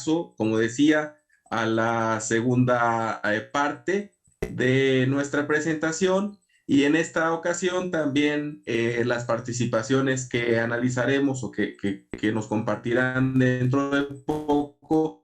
paso, como decía, a la segunda parte de nuestra presentación. Y en esta ocasión también las participaciones que analizaremos o que nos compartirán dentro de poco.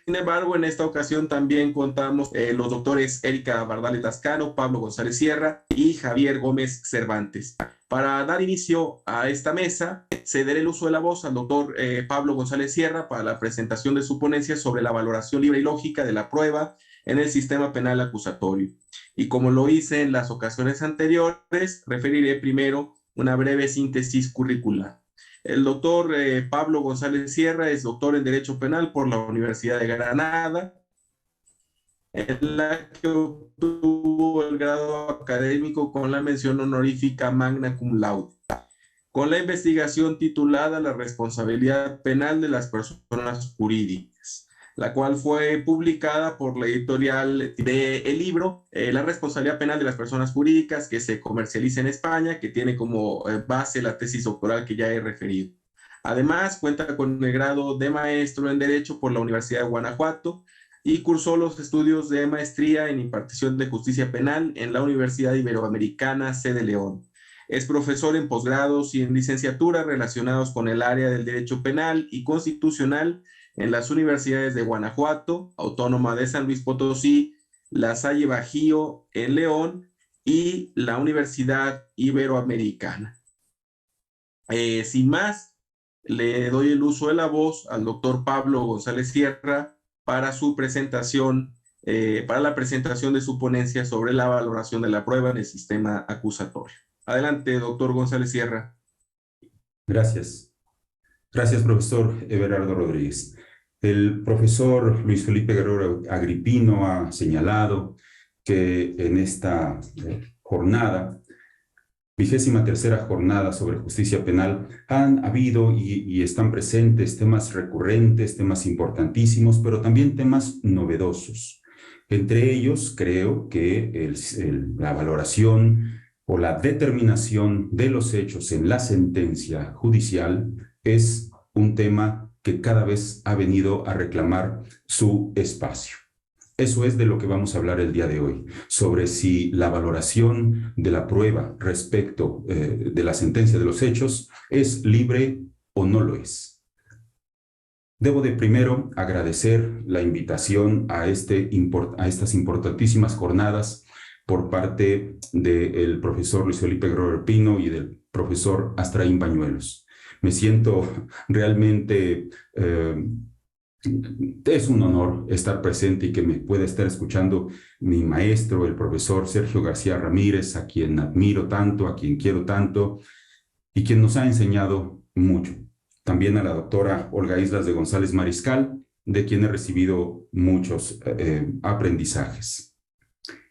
Sin embargo, en esta ocasión también contamos los doctores Erika Bardales Lascano, Pablo González Sierra y Javier Gómez Cervantes. Para dar inicio a esta mesa, cederé el uso de la voz al doctor Pablo González Sierra para la presentación de su ponencia sobre la valoración libre y lógica de la prueba en el sistema penal acusatorio. Y como lo hice en las ocasiones anteriores, referiré primero una breve síntesis curricular. El doctor Pablo González Sierra es doctor en Derecho Penal por la Universidad de Granada, en la que obtuvo el grado académico con la mención honorífica magna cum laude, con la investigación titulada La responsabilidad penal de las personas jurídicas, la cual fue publicada por la editorial del libro La responsabilidad penal de las personas jurídicas, que se comercializa en España, que tiene como base la tesis doctoral que ya he referido. Además, cuenta con el grado de maestro en Derecho por la Universidad de Guanajuato y cursó los estudios de maestría en impartición de justicia penal en la Universidad Iberoamericana sede León. Es profesor en posgrados y en licenciatura relacionados con el área del derecho penal y constitucional en las universidades de Guanajuato, Autónoma de San Luis Potosí, La Salle Bajío en León y la Universidad Iberoamericana. Sin más, le doy el uso de la voz al doctor Pablo González Sierra para su presentación, para la presentación de su ponencia sobre la valoración de la prueba en el sistema acusatorio. Adelante, doctor González Sierra. Gracias. Gracias, profesor Everardo Rodríguez. El profesor Luis Felipe Guerrero Agripino ha señalado que en esta jornada, 23ª jornada sobre justicia penal, han habido y están presentes temas recurrentes, temas importantísimos, pero también temas novedosos. Entre ellos, creo que la valoración o la determinación de los hechos en la sentencia judicial es un tema que cada vez ha venido a reclamar su espacio. Eso es de lo que vamos a hablar el día de hoy, sobre si la valoración de la prueba respecto de la sentencia de los hechos es libre o no lo es. Debo de primero agradecer la invitación a estas importantísimas jornadas por parte del profesor Luis Felipe Guerrero Pino y del profesor Astraín Bañuelos. Me siento realmente... es un honor estar presente y que me pueda estar escuchando mi maestro, el profesor Sergio García Ramírez, a quien admiro tanto, a quien quiero tanto y quien nos ha enseñado mucho. También a la doctora Olga Islas de González Mariscal, de quien he recibido muchos aprendizajes.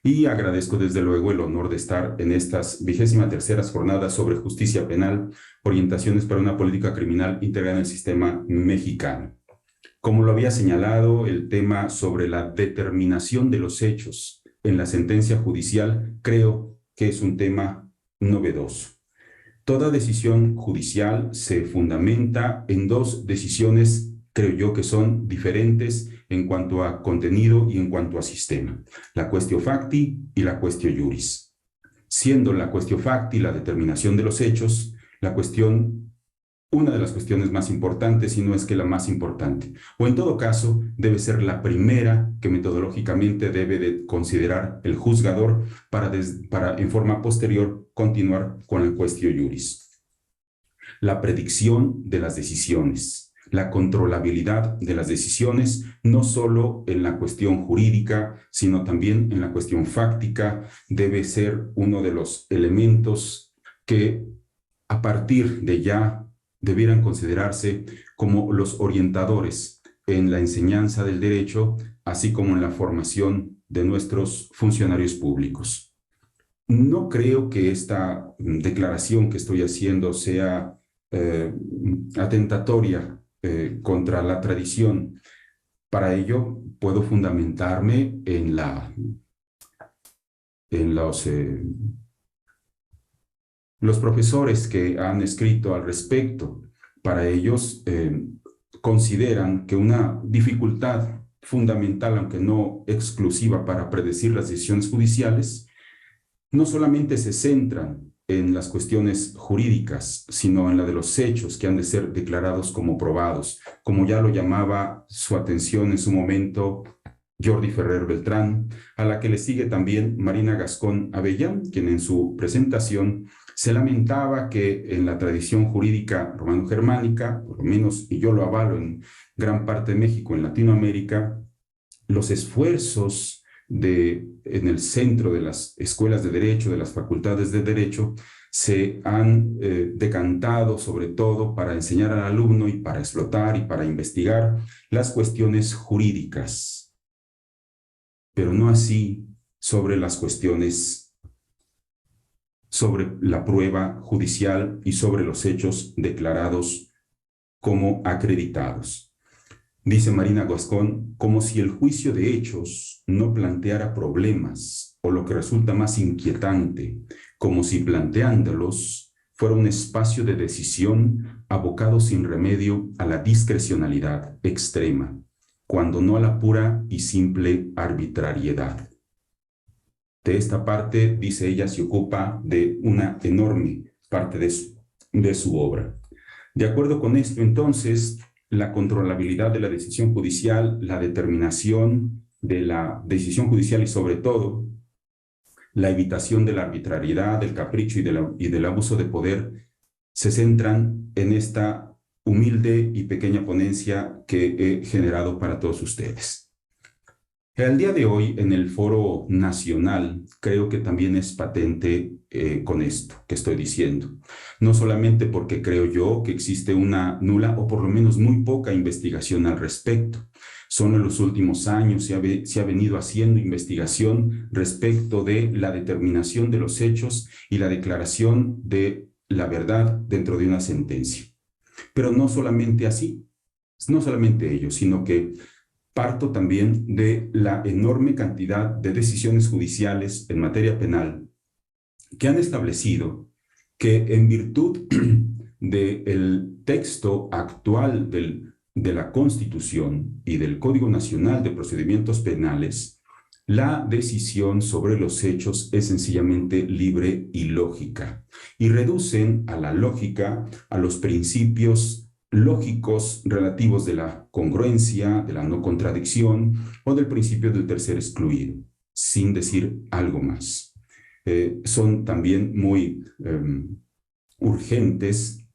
Y agradezco desde luego el honor de estar en estas 23ª jornadas sobre justicia penal, orientaciones para una política criminal integrada en el sistema mexicano. Como lo había señalado, el tema sobre la determinación de los hechos en la sentencia judicial creo que es un tema novedoso. Toda decisión judicial se fundamenta en dos decisiones, creo yo, que son diferentes en cuanto a contenido y en cuanto a sistema: la quaestio facti y la quaestio iuris. Siendo la quaestio facti la determinación de los hechos, una de las cuestiones más importantes, si no es que la más importante, o en todo caso debe ser la primera que metodológicamente debe de considerar el juzgador para en forma posterior continuar con el quaestio iuris. La predicción de las decisiones, la controlabilidad de las decisiones, no solo en la cuestión jurídica, sino también en la cuestión fáctica, debe ser uno de los elementos que a partir de ya debieran considerarse como los orientadores en la enseñanza del derecho, así como en la formación de nuestros funcionarios públicos. No creo que esta declaración que estoy haciendo sea atentatoria contra la tradición. Para ello, puedo fundamentarme en los profesores que han escrito al respecto. Para ellos, consideran que una dificultad fundamental, aunque no exclusiva, para predecir las decisiones judiciales, no solamente se centran en las cuestiones jurídicas, sino en la de los hechos que han de ser declarados como probados, como ya lo llamaba su atención en su momento Jordi Ferrer Beltrán, a la que le sigue también Marina Gascón Avellán, quien en su presentación se lamentaba que en la tradición jurídica romano-germánica, por lo menos, y yo lo avalo en gran parte de México, en Latinoamérica, los esfuerzos en el centro de las escuelas de derecho, de las facultades de derecho, se han decantado sobre todo para enseñar al alumno y para explotar y para investigar las cuestiones jurídicas, pero no así sobre las cuestiones, sobre la prueba judicial y sobre los hechos declarados como acreditados. Dice Marina Gascón, como si el juicio de hechos no planteara problemas, o lo que resulta más inquietante, como si planteándolos fuera un espacio de decisión abocado sin remedio a la discrecionalidad extrema, cuando no a la pura y simple arbitrariedad. De esta parte, dice ella, se ocupa de una enorme parte de su obra. De acuerdo con esto, entonces, la controlabilidad de la decisión judicial, la determinación de la decisión judicial y sobre todo la evitación de la arbitrariedad, del capricho y del abuso de poder se centran en esta humilde y pequeña ponencia que he generado para todos ustedes. El día de hoy, en el foro nacional, creo que también es patente con esto que estoy diciendo. No solamente porque creo yo que existe una nula o por lo menos muy poca investigación al respecto. Solo en los últimos años se ha venido haciendo investigación respecto de la determinación de los hechos y la declaración de la verdad dentro de una sentencia. Pero no solamente así, no solamente ello, sino que parto también de la enorme cantidad de decisiones judiciales en materia penal que han establecido que en virtud del texto actual de la Constitución y del Código Nacional de Procedimientos Penales, la decisión sobre los hechos es sencillamente libre y lógica, y reducen a la lógica a los principios lógicos relativos de la congruencia, de la no contradicción o del principio del tercer excluido, sin decir algo más. Son también muy urgentes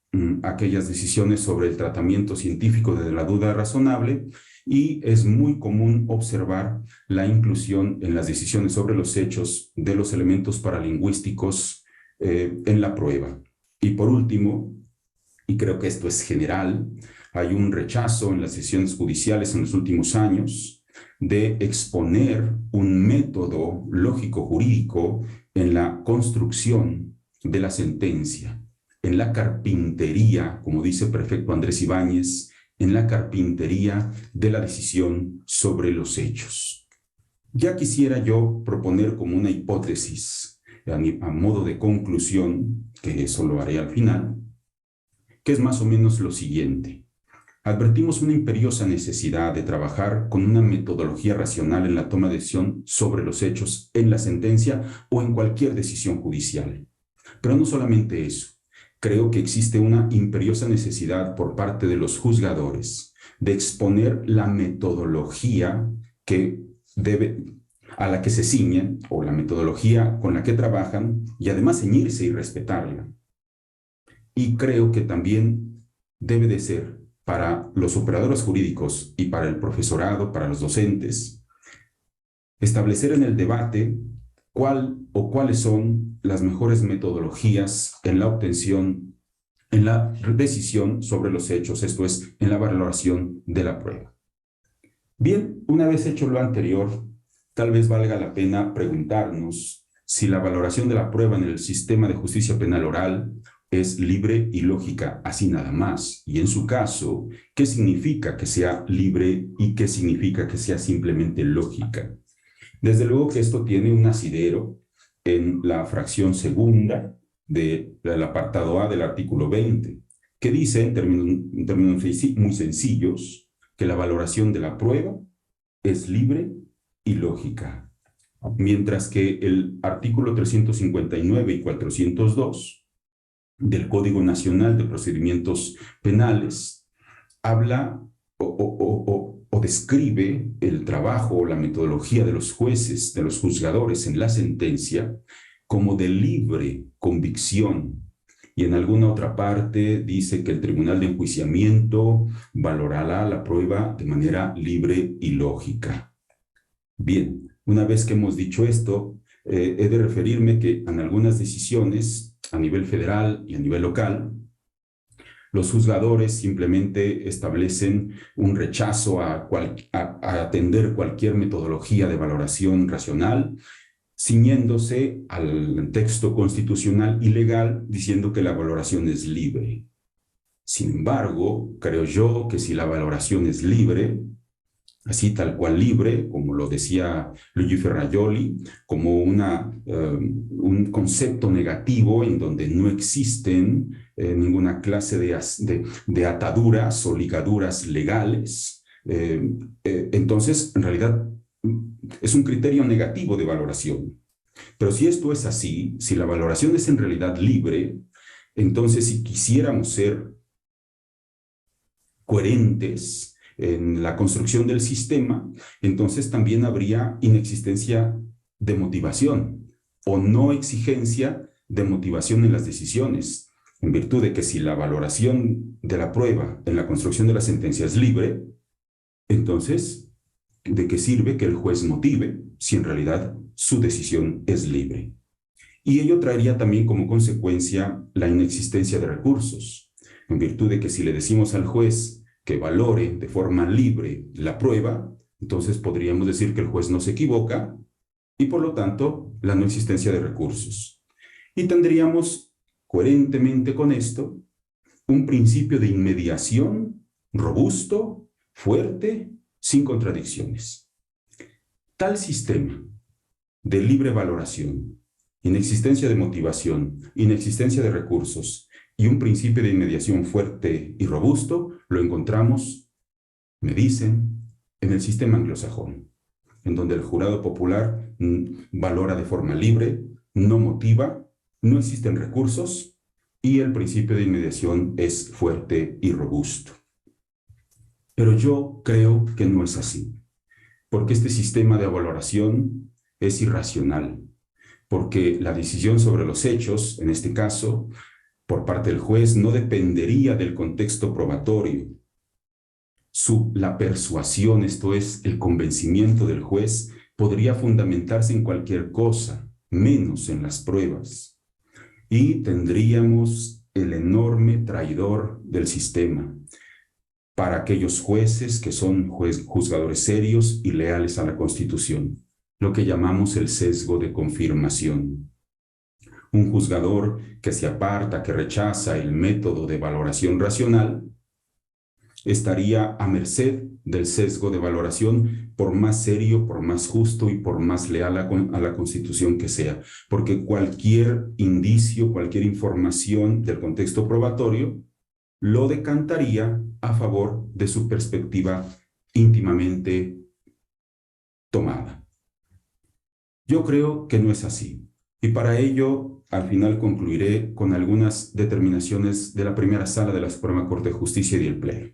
aquellas decisiones sobre el tratamiento científico de la duda razonable, y es muy común observar la inclusión en las decisiones sobre los hechos de los elementos paralingüísticos en la prueba. Y por último, y creo que esto es general, hay un rechazo en las decisiones judiciales en los últimos años de exponer un método lógico-jurídico en la construcción de la sentencia, en la carpintería, como dice el prefecto Andrés Ibáñez, en la carpintería de la decisión sobre los hechos. Ya quisiera yo proponer como una hipótesis, a modo de conclusión, que eso lo haré al final, que es más o menos lo siguiente. Advertimos una imperiosa necesidad de trabajar con una metodología racional en la toma de decisión sobre los hechos en la sentencia o en cualquier decisión judicial. Pero no solamente eso. Creo que existe una imperiosa necesidad por parte de los juzgadores de exponer la metodología a la que se ciñen, o la metodología con la que trabajan, y además ceñirse y respetarla. Y creo que también debe de ser para los operadores jurídicos y para el profesorado, para los docentes, establecer en el debate cuál o cuáles son las mejores metodologías en la obtención, en la decisión sobre los hechos, esto es, en la valoración de la prueba. Bien, una vez hecho lo anterior, tal vez valga la pena preguntarnos si la valoración de la prueba en el sistema de justicia penal oral es libre y lógica, así nada más. Y en su caso, ¿qué significa que sea libre y qué significa que sea simplemente lógica? Desde luego que esto tiene un asidero en la fracción segunda del apartado A del artículo 20, que dice, en términos muy sencillos, que la valoración de la prueba es libre y lógica, mientras que el artículo 359 y 402 del Código Nacional de Procedimientos Penales habla o describe el trabajo o la metodología de los jueces, de los juzgadores en la sentencia como de libre convicción. Y en alguna otra parte dice que el tribunal de enjuiciamiento valorará la prueba de manera libre y lógica. Bien, una vez que hemos dicho esto, he de referirme que en algunas decisiones a nivel federal y a nivel local, los juzgadores simplemente establecen un rechazo a atender cualquier metodología de valoración racional, ciñéndose al texto constitucional y legal, diciendo que la valoración es libre. Sin embargo, creo yo que si la valoración es libre, así tal cual libre, como lo decía Luigi Ferrajoli, como un concepto negativo en donde no existen ninguna clase de ataduras o ligaduras legales, entonces en realidad es un criterio negativo de valoración. Pero si esto es así, si la valoración es en realidad libre, entonces si quisiéramos ser coherentes en la construcción del sistema, entonces también habría inexistencia de motivación o no exigencia de motivación en las decisiones, en virtud de que si la valoración de la prueba en la construcción de la sentencia es libre, entonces, ¿de qué sirve que el juez motive si en realidad su decisión es libre? Y ello traería también como consecuencia la inexistencia de recursos, en virtud de que si le decimos al juez que valore de forma libre la prueba, entonces podríamos decir que el juez no se equivoca y por lo tanto la no existencia de recursos. Y tendríamos, coherentemente con esto, un principio de inmediación robusto, fuerte, sin contradicciones. Tal sistema de libre valoración, inexistencia de motivación, inexistencia de recursos y un principio de inmediación fuerte y robusto, lo encontramos, me dicen, en el sistema anglosajón, en donde el jurado popular valora de forma libre, no motiva, no existen recursos y el principio de inmediación es fuerte y robusto. Pero yo creo que no es así, porque este sistema de valoración es irracional, porque la decisión sobre los hechos, en este caso, por parte del juez, no dependería del contexto probatorio. La persuasión, esto es, el convencimiento del juez, podría fundamentarse en cualquier cosa, menos en las pruebas. Y tendríamos el enorme traidor del sistema para aquellos jueces que son juzgadores serios y leales a la Constitución, lo que llamamos el sesgo de confirmación. Un juzgador que se aparta, que rechaza el método de valoración racional, estaría a merced del sesgo de valoración, por más serio, por más justo y por más leal a la Constitución que sea, porque cualquier indicio, cualquier información del contexto probatorio lo decantaría a favor de su perspectiva íntimamente tomada. Yo creo que no es así, y para ello, al final concluiré con algunas determinaciones de la primera sala de la Suprema Corte de Justicia y del Pleno.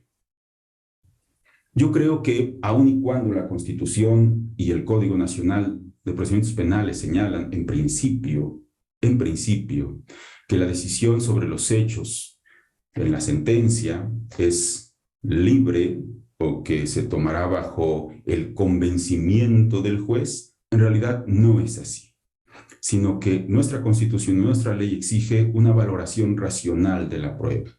Yo creo que, aun y cuando la Constitución y el Código Nacional de Procedimientos Penales señalan en principio, que la decisión sobre los hechos en la sentencia es libre o que se tomará bajo el convencimiento del juez, en realidad no es así, sino que nuestra Constitución y nuestra ley exige una valoración racional de la prueba,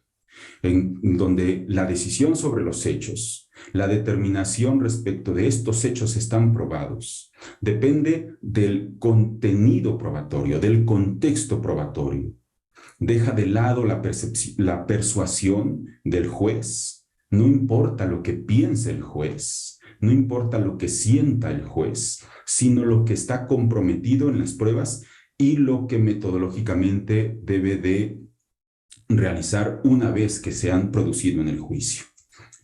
en donde la decisión sobre los hechos, la determinación respecto de estos hechos están probados, depende del contenido probatorio, del contexto probatorio. Deja de lado la persuasión del juez. No importa lo que piense el juez, no importa lo que sienta el juez, sino lo que está comprometido en las pruebas y lo que metodológicamente debe de realizar una vez que se han producido en el juicio.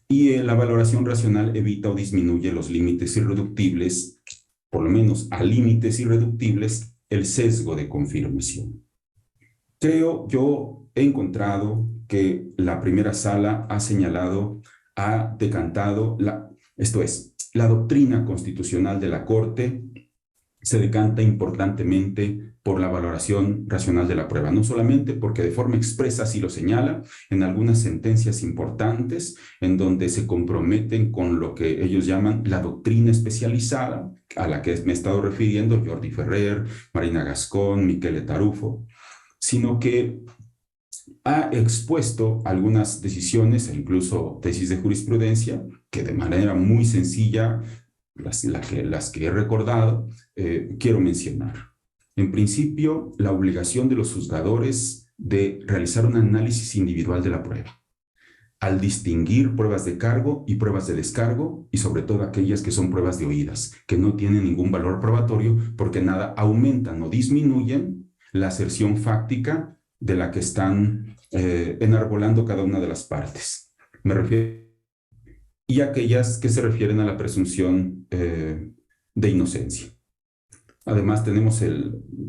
Y la valoración racional evita o disminuye los límites irreductibles, por lo menos a límites irreductibles, el sesgo de confirmación. Yo he encontrado que la primera sala ha señalado, ha decantado, esto es, la doctrina constitucional de la Corte se decanta importantemente por la valoración racional de la prueba, no solamente porque de forma expresa así lo señala en algunas sentencias importantes en donde se comprometen con lo que ellos llaman la doctrina especializada, a la que me he estado refiriendo, Jordi Ferrer, Marina Gascón, Michele Tarufo, sino que ha expuesto algunas decisiones e incluso tesis de jurisprudencia que de manera muy sencilla, las que he recordado, quiero mencionar. En principio, la obligación de los juzgadores de realizar un análisis individual de la prueba, al distinguir pruebas de cargo y pruebas de descargo, y sobre todo aquellas que son pruebas de oídas, que no tienen ningún valor probatorio porque nada aumentan o disminuyen la aserción fáctica de la que están enarbolando cada una de las partes. Me refiero y aquellas que se refieren a la presunción de inocencia. Además tenemos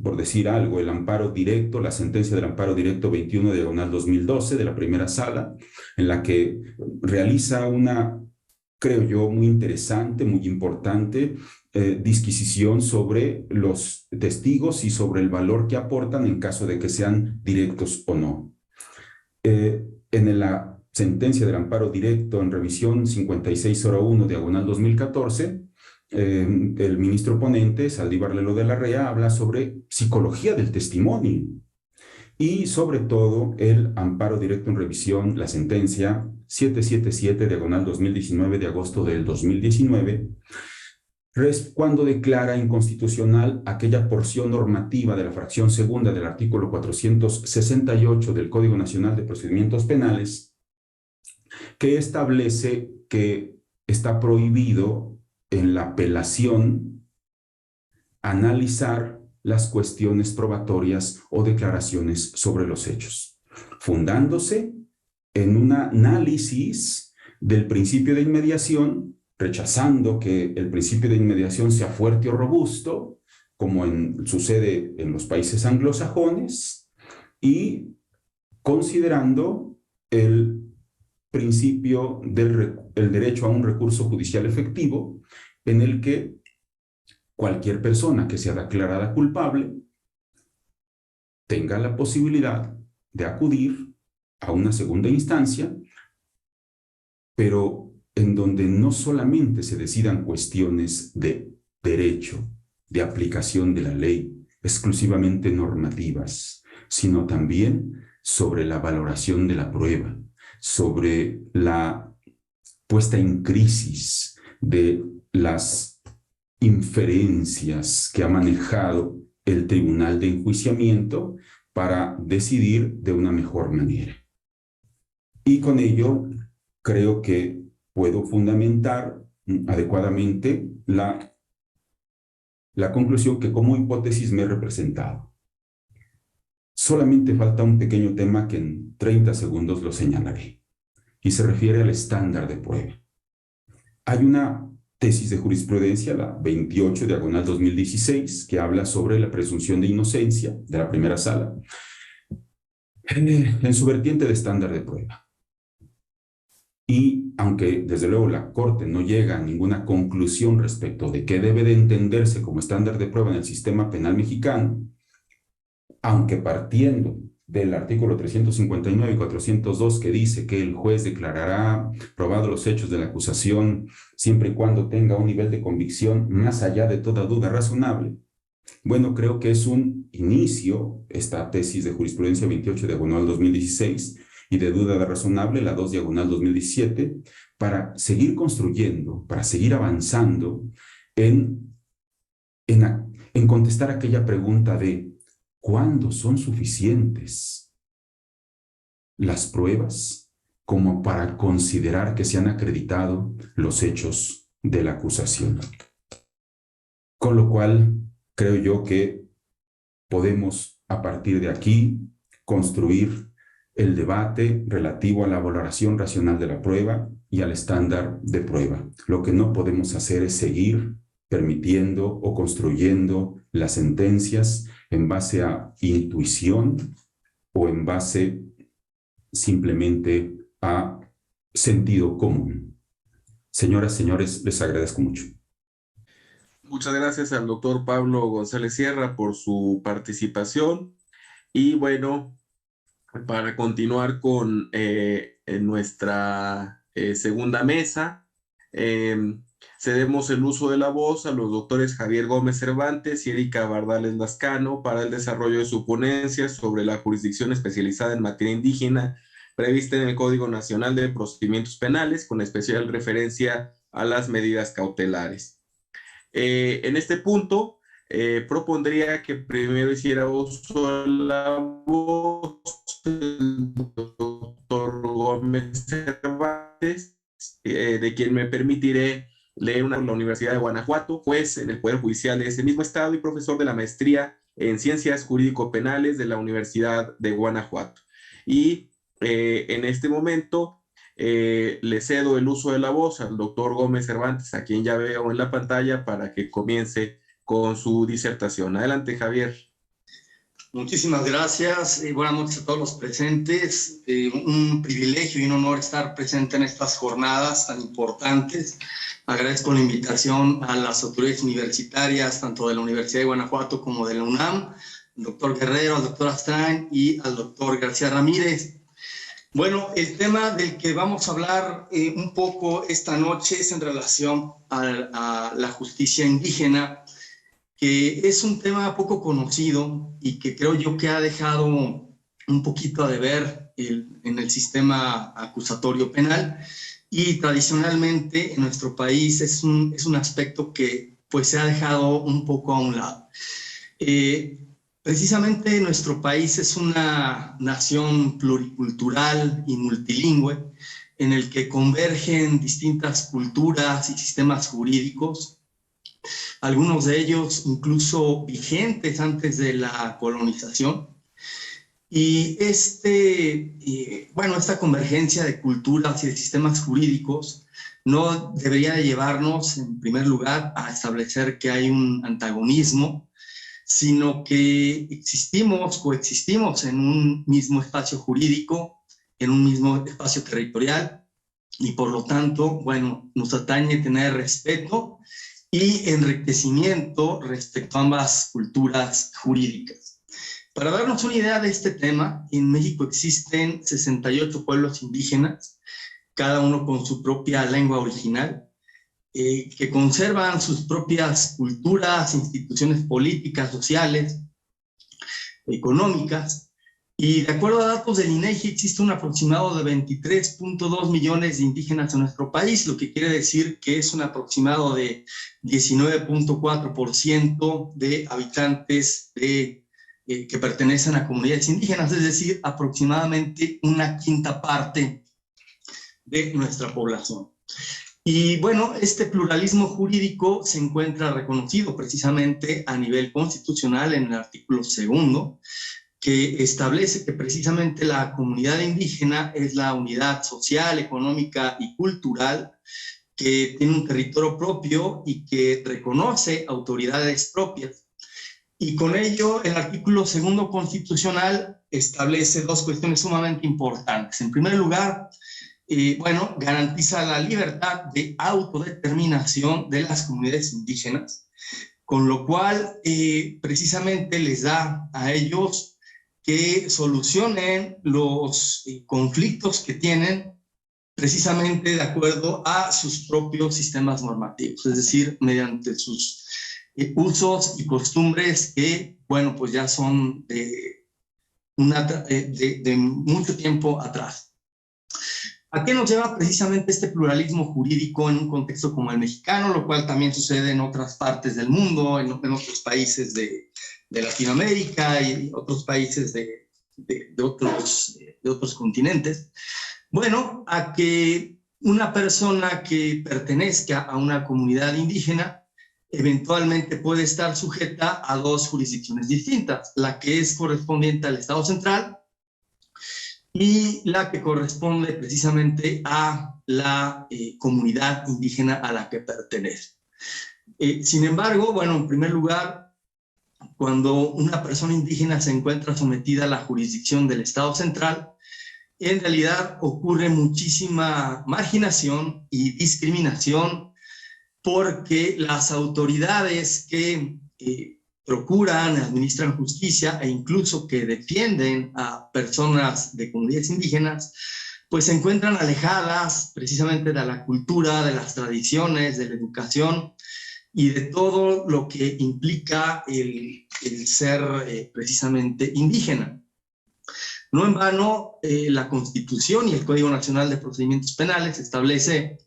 por decir algo, el amparo directo, la sentencia del amparo directo 21/2012 de la primera sala, en la que realiza una, creo yo, muy interesante, muy importante disquisición sobre los testigos y sobre el valor que aportan en caso de que sean directos o no. En la sentencia del amparo directo en revisión 5601/2014, el ministro ponente, Saldívar Lelo de la Rea, habla sobre psicología del testimonio y sobre todo el amparo directo en revisión, la sentencia 777/2019 de agosto del 2019, cuando declara inconstitucional aquella porción normativa de la fracción segunda del artículo 468 del Código Nacional de Procedimientos Penales, que establece que está prohibido en la apelación analizar las cuestiones probatorias o declaraciones sobre los hechos, fundándose en un análisis del principio de inmediación, rechazando que el principio de inmediación sea fuerte o robusto, como sucede en los países anglosajones, y considerando el principio del derecho a un recurso judicial efectivo, en el que cualquier persona que sea declarada culpable tenga la posibilidad de acudir a una segunda instancia, pero en donde no solamente se decidan cuestiones de derecho, de aplicación de la ley, exclusivamente normativas, sino también sobre la valoración de la prueba, sobre la puesta en crisis de las inferencias que ha manejado el tribunal de enjuiciamiento para decidir de una mejor manera. Y con ello creo que puedo fundamentar adecuadamente la conclusión que como hipótesis me he representado. Solamente falta un pequeño tema que en 30 segundos lo señalaré, y se refiere al estándar de prueba. Hay una tesis de jurisprudencia, la 28/2016, que habla sobre la presunción de inocencia de la primera sala, en su vertiente de estándar de prueba. Y aunque desde luego la Corte no llega a ninguna conclusión respecto de qué debe de entenderse como estándar de prueba en el sistema penal mexicano, aunque partiendo del artículo 359 y 402 que dice que el juez declarará probados los hechos de la acusación siempre y cuando tenga un nivel de convicción más allá de toda duda razonable, bueno, creo que es un inicio esta tesis de jurisprudencia 28/2016 y de duda de razonable, la 2/2017, para seguir construyendo, para seguir avanzando en contestar aquella pregunta de ¿cuándo son suficientes las pruebas como para considerar que se han acreditado los hechos de la acusación? Con lo cual, creo yo que podemos a partir de aquí construir el debate relativo a la valoración racional de la prueba y al estándar de prueba. Lo que no podemos hacer es seguir permitiendo o construyendo las sentencias en base a intuición o en base simplemente a sentido común. Señoras, señores, les agradezco mucho. Muchas gracias al doctor Pablo González Sierra por su participación. Y bueno, para continuar con nuestra segunda mesa, cedemos el uso de la voz a los doctores Javier Gómez Cervantes y Erika Bardales Lascano para el desarrollo de su ponencia sobre la jurisdicción especializada en materia indígena prevista en el Código Nacional de Procedimientos Penales, con especial referencia a las medidas cautelares. En este punto, propondría que primero hiciera uso de la voz el doctor Gómez Cervantes, de quien me permitiré leer una de la Universidad de Guanajuato, juez en el Poder Judicial de ese mismo estado y profesor de la maestría en Ciencias Jurídico-Penales de la Universidad de Guanajuato. Y en este momento le cedo el uso de la voz al doctor Gómez Cervantes, a quien ya veo en la pantalla, para que comience con su disertación. Adelante, Javier. Muchísimas gracias y buenas noches a todos los presentes. Un privilegio y un honor estar presente en estas jornadas tan importantes. Agradezco la invitación a las autoridades universitarias, tanto de la Universidad de Guanajuato como de la UNAM, al doctor Guerrero, al doctor Astrain y al doctor García Ramírez. Bueno, el tema del que vamos a hablar un poco esta noche es en relación a la justicia indígena, que es un tema poco conocido y que creo yo que ha dejado un poquito a deber en el sistema acusatorio penal, y tradicionalmente en nuestro país es un aspecto que pues se ha dejado un poco a un lado. Precisamente nuestro país es una nación pluricultural y multilingüe en el que convergen distintas culturas y sistemas jurídicos, algunos de ellos incluso vigentes antes de la colonización. Y esta convergencia de culturas y de sistemas jurídicos no debería de llevarnos, en primer lugar, a establecer que hay un antagonismo, sino que coexistimos en un mismo espacio jurídico, en un mismo espacio territorial, y por lo tanto, bueno, nos atañe tener respeto y enriquecimiento respecto a ambas culturas jurídicas. Para darnos una idea de este tema, en México existen 68 pueblos indígenas, cada uno con su propia lengua original, que conservan sus propias culturas, instituciones políticas, sociales, económicas, y de acuerdo a datos del INEGI existe un aproximado de 23.2 millones de indígenas en nuestro país, lo que quiere decir que es un aproximado de 19.4% de habitantes que pertenecen a comunidades indígenas, es decir, aproximadamente una quinta parte de nuestra población. Y bueno, este pluralismo jurídico se encuentra reconocido precisamente a nivel constitucional en el artículo 2, que establece que precisamente la comunidad indígena es la unidad social, económica y cultural que tiene un territorio propio y que reconoce autoridades propias. Y con ello, el artículo 2 constitucional establece dos cuestiones sumamente importantes. En primer lugar, garantiza la libertad de autodeterminación de las comunidades indígenas, con lo cual precisamente les da a ellos que solucionen los conflictos que tienen precisamente de acuerdo a sus propios sistemas normativos, es decir, mediante sus usos y costumbres que, bueno, pues ya son de mucho tiempo atrás. ¿A qué nos lleva precisamente este pluralismo jurídico en un contexto como el mexicano, lo cual también sucede en otras partes del mundo, en otros países de Latinoamérica y otros países de otros continentes? Bueno, a que una persona que pertenezca a una comunidad indígena eventualmente puede estar sujeta a dos jurisdicciones distintas, la que es correspondiente al Estado central y la que corresponde precisamente a la comunidad indígena a la que pertenece. Sin embargo, bueno, en primer lugar, cuando una persona indígena se encuentra sometida a la jurisdicción del Estado central, en realidad ocurre muchísima marginación y discriminación, porque las autoridades que procuran, administran justicia e incluso que defienden a personas de comunidades indígenas, pues se encuentran alejadas precisamente de la cultura, de las tradiciones, de la educación y de todo lo que implica el ser precisamente indígena. No en vano, la Constitución y el Código Nacional de Procedimientos Penales establece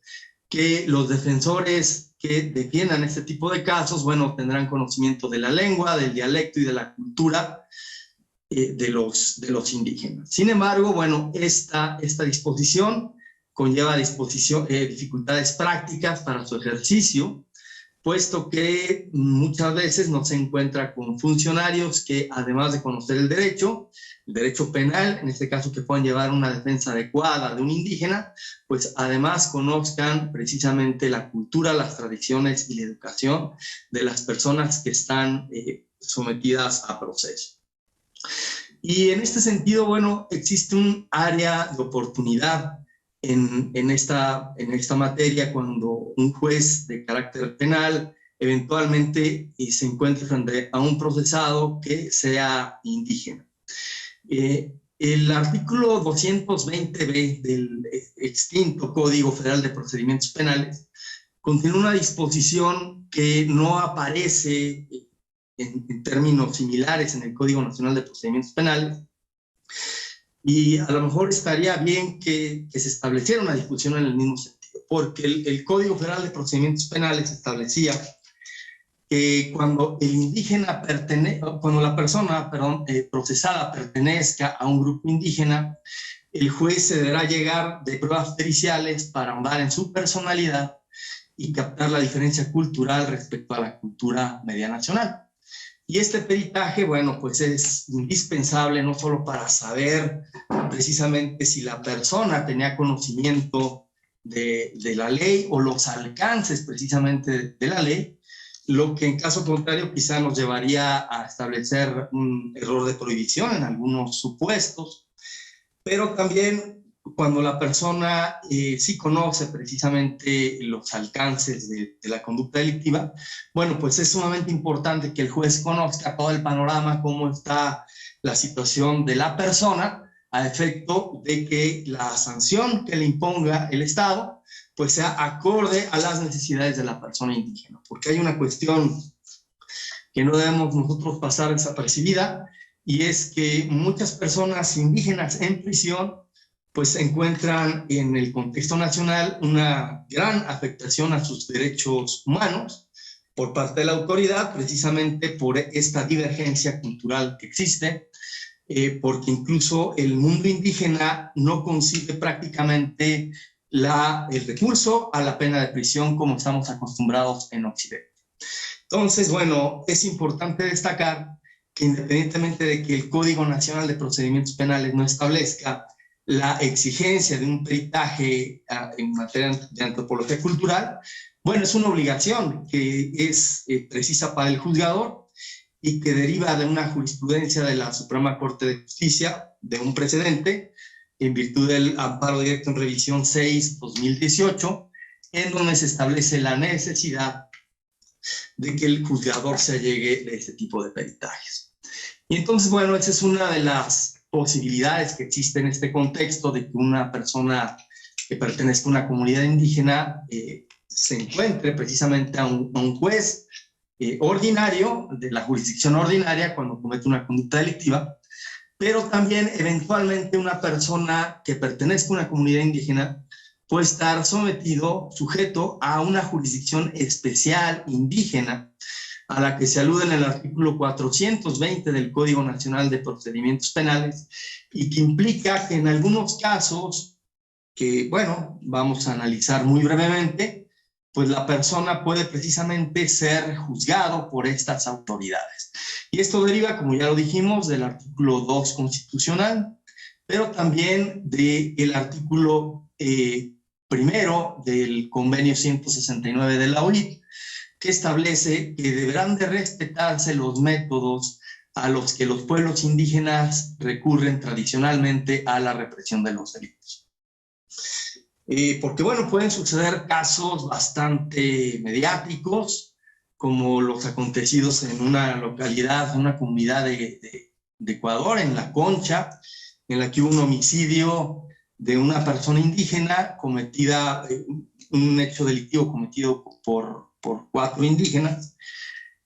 que los defensores que defiendan este tipo de casos, bueno, tendrán conocimiento de la lengua, del dialecto y de la cultura de los indígenas. Sin embargo, bueno, esta disposición conlleva dificultades prácticas para su ejercicio, puesto que muchas veces no se encuentra con funcionarios que, además de conocer el derecho penal, en este caso que puedan llevar una defensa adecuada de un indígena, pues además conozcan precisamente la cultura, las tradiciones y la educación de las personas que están sometidas a proceso. Y en este sentido, bueno, existe un área de oportunidad en esta materia cuando un juez de carácter penal eventualmente se encuentre frente a un procesado que sea indígena. El artículo 220b del extinto Código Federal de Procedimientos Penales contiene una disposición que no aparece en términos similares en el Código Nacional de Procedimientos Penales, y a lo mejor estaría bien que se estableciera una discusión en el mismo sentido, porque el Código Federal de Procedimientos Penales establecía que cuando la persona procesada pertenezca a un grupo indígena, el juez se deberá llegar de pruebas periciales para ahondar en su personalidad y captar la diferencia cultural respecto a la cultura media nacional. Y este peritaje, bueno, pues es indispensable no solo para saber precisamente si la persona tenía conocimiento de la ley o los alcances precisamente de la ley, lo que en caso contrario quizá nos llevaría a establecer un error de prohibición en algunos supuestos, pero también cuando la persona sí conoce precisamente los alcances de la conducta delictiva, bueno, pues es sumamente importante que el juez conozca todo el panorama, cómo está la situación de la persona, a efecto de que la sanción que le imponga el Estado pues sea acorde a las necesidades de la persona indígena, porque hay una cuestión que no debemos nosotros pasar desapercibida, y es que muchas personas indígenas en prisión pues se encuentran en el contexto nacional una gran afectación a sus derechos humanos por parte de la autoridad, precisamente por esta divergencia cultural que existe, porque incluso el mundo indígena no concibe prácticamente el recurso a la pena de prisión como estamos acostumbrados en Occidente. Entonces, bueno, es importante destacar que independientemente de que el Código Nacional de Procedimientos Penales no establezca la exigencia de un peritaje en materia de antropología cultural, bueno, es una obligación que es precisa para el juzgador y que deriva de una jurisprudencia de la Suprema Corte de Justicia, de un precedente, en virtud del amparo directo en revisión 6/2018, en donde se establece la necesidad de que el juzgador se allegue de este tipo de peritajes. Y entonces, bueno, esa es una de las posibilidades que existe en este contexto de que una persona que pertenezca a una comunidad indígena se encuentre precisamente a un juez ordinario, de la jurisdicción ordinaria, cuando comete una conducta delictiva, pero también eventualmente una persona que pertenezca a una comunidad indígena puede estar sujeto a una jurisdicción especial indígena, a la que se alude en el artículo 420 del Código Nacional de Procedimientos Penales, y que implica que en algunos casos, que bueno, vamos a analizar muy brevemente, pues la persona puede precisamente ser juzgado por estas autoridades. Y esto deriva, como ya lo dijimos, del artículo 2 constitucional, pero también del artículo primero del convenio 169 de la OIT, que establece que deberán de respetarse los métodos a los que los pueblos indígenas recurren tradicionalmente a la represión de los delitos. Porque, bueno, pueden suceder casos bastante mediáticos, como los acontecidos en una localidad, en una comunidad de Ecuador, en La Concha, en la que hubo un homicidio de una persona indígena cometida, un hecho delictivo cometido por 4 indígenas,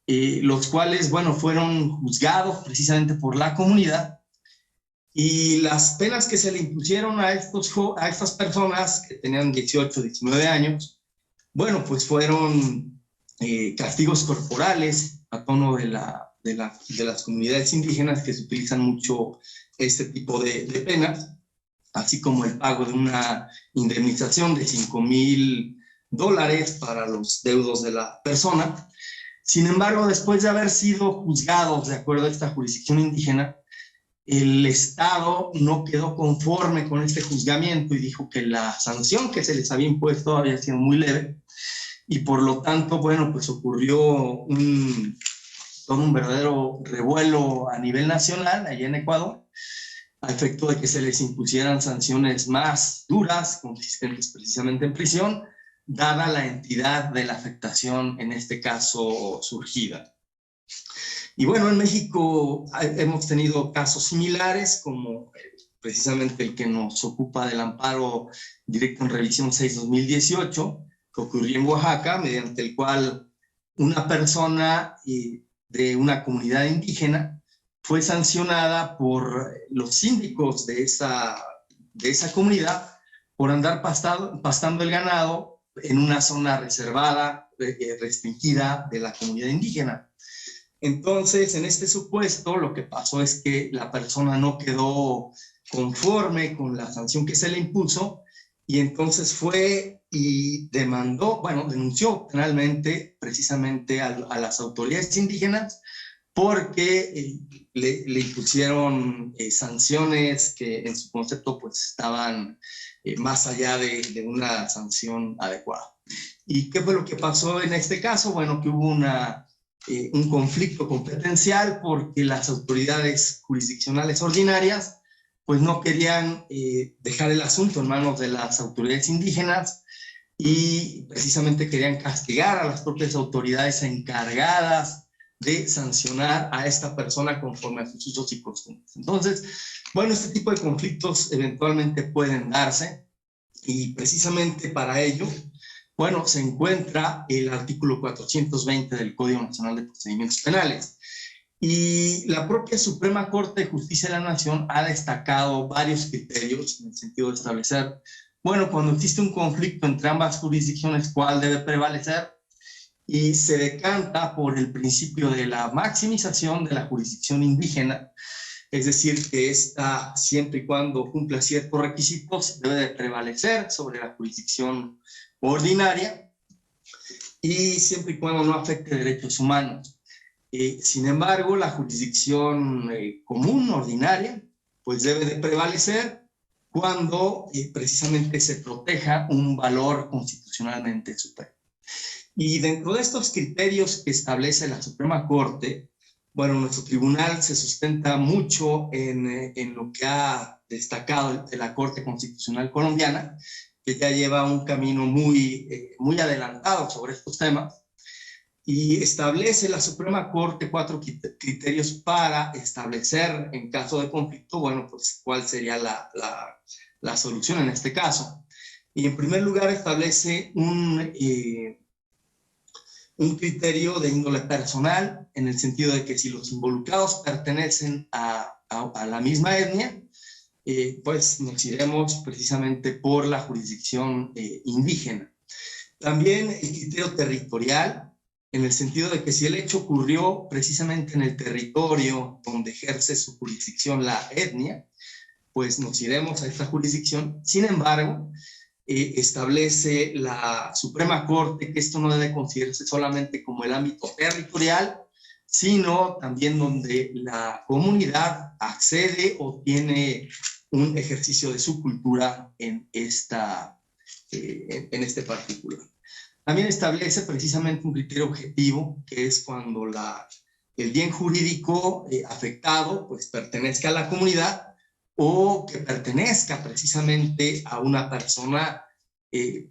los cuales, bueno, fueron juzgados precisamente por la comunidad, y las penas que se le impusieron a estas personas que tenían 18, 19 años, bueno, pues fueron castigos corporales a tono de las comunidades indígenas, que se utilizan mucho este tipo de penas, así como el pago de una indemnización de $5,000 para los deudos de la persona. Sin embargo, después de haber sido juzgados de acuerdo a esta jurisdicción indígena, el Estado no quedó conforme con este juzgamiento y dijo que la sanción que se les había impuesto había sido muy leve, y por lo tanto, bueno, pues ocurrió todo un verdadero revuelo a nivel nacional allá en Ecuador, a efecto de que se les impusieran sanciones más duras, consistentes precisamente en prisión, dada la entidad de la afectación, en este caso, surgida. Y bueno, en México hemos tenido casos similares, como precisamente el que nos ocupa del amparo directo en revisión 6/2018, que ocurrió en Oaxaca, mediante el cual una persona de una comunidad indígena fue sancionada por los síndicos de esa comunidad por andar pastando el ganado en una zona reservada, restringida de la comunidad indígena. Entonces, en este supuesto, lo que pasó es que la persona no quedó conforme con la sanción que se le impuso, y entonces fue y denunció penalmente precisamente a las autoridades indígenas, porque le impusieron sanciones que en su concepto pues estaban más allá de una sanción adecuada. ¿Y qué fue lo que pasó en este caso? Bueno, que hubo un conflicto competencial, porque las autoridades jurisdiccionales ordinarias pues no querían dejar el asunto en manos de las autoridades indígenas, y precisamente querían castigar a las propias autoridades encargadas de sancionar a esta persona conforme a sus usos y costumbres. Entonces, bueno, este tipo de conflictos eventualmente pueden darse, y precisamente para ello, bueno, se encuentra el artículo 420 del Código Nacional de Procedimientos Penales. Y la propia Suprema Corte de Justicia de la Nación ha destacado varios criterios en el sentido de establecer, bueno, cuando existe un conflicto entre ambas jurisdicciones, cuál debe prevalecer, y se decanta por el principio de la maximización de la jurisdicción indígena, es decir, que esta, siempre y cuando cumpla ciertos requisitos, debe de prevalecer sobre la jurisdicción ordinaria, y siempre y cuando no afecte derechos humanos. Sin embargo, la jurisdicción común, ordinaria, pues debe de prevalecer cuando precisamente se proteja un valor constitucionalmente superior. Y dentro de estos criterios que establece la Suprema Corte, bueno, nuestro tribunal se sustenta mucho en lo que ha destacado de la Corte Constitucional Colombiana, que ya lleva un camino muy adelantado sobre estos temas, y establece la Suprema Corte 4 criterios para establecer, en caso de conflicto, bueno, pues cuál sería la solución en este caso. Y en primer lugar establece un criterio de índole personal, en el sentido de que si los involucrados pertenecen a la misma etnia, pues nos iremos precisamente por la jurisdicción indígena. También el criterio territorial, en el sentido de que si el hecho ocurrió precisamente en el territorio donde ejerce su jurisdicción la etnia, pues nos iremos a esta jurisdicción. Sin embargo, establece la Suprema Corte que esto no debe considerarse solamente como el ámbito territorial, sino también donde la comunidad accede o tiene un ejercicio de su cultura en este particular. También establece precisamente un criterio objetivo, que es cuando el bien jurídico afectado pues pertenezca a la comunidad o que pertenezca precisamente a una persona que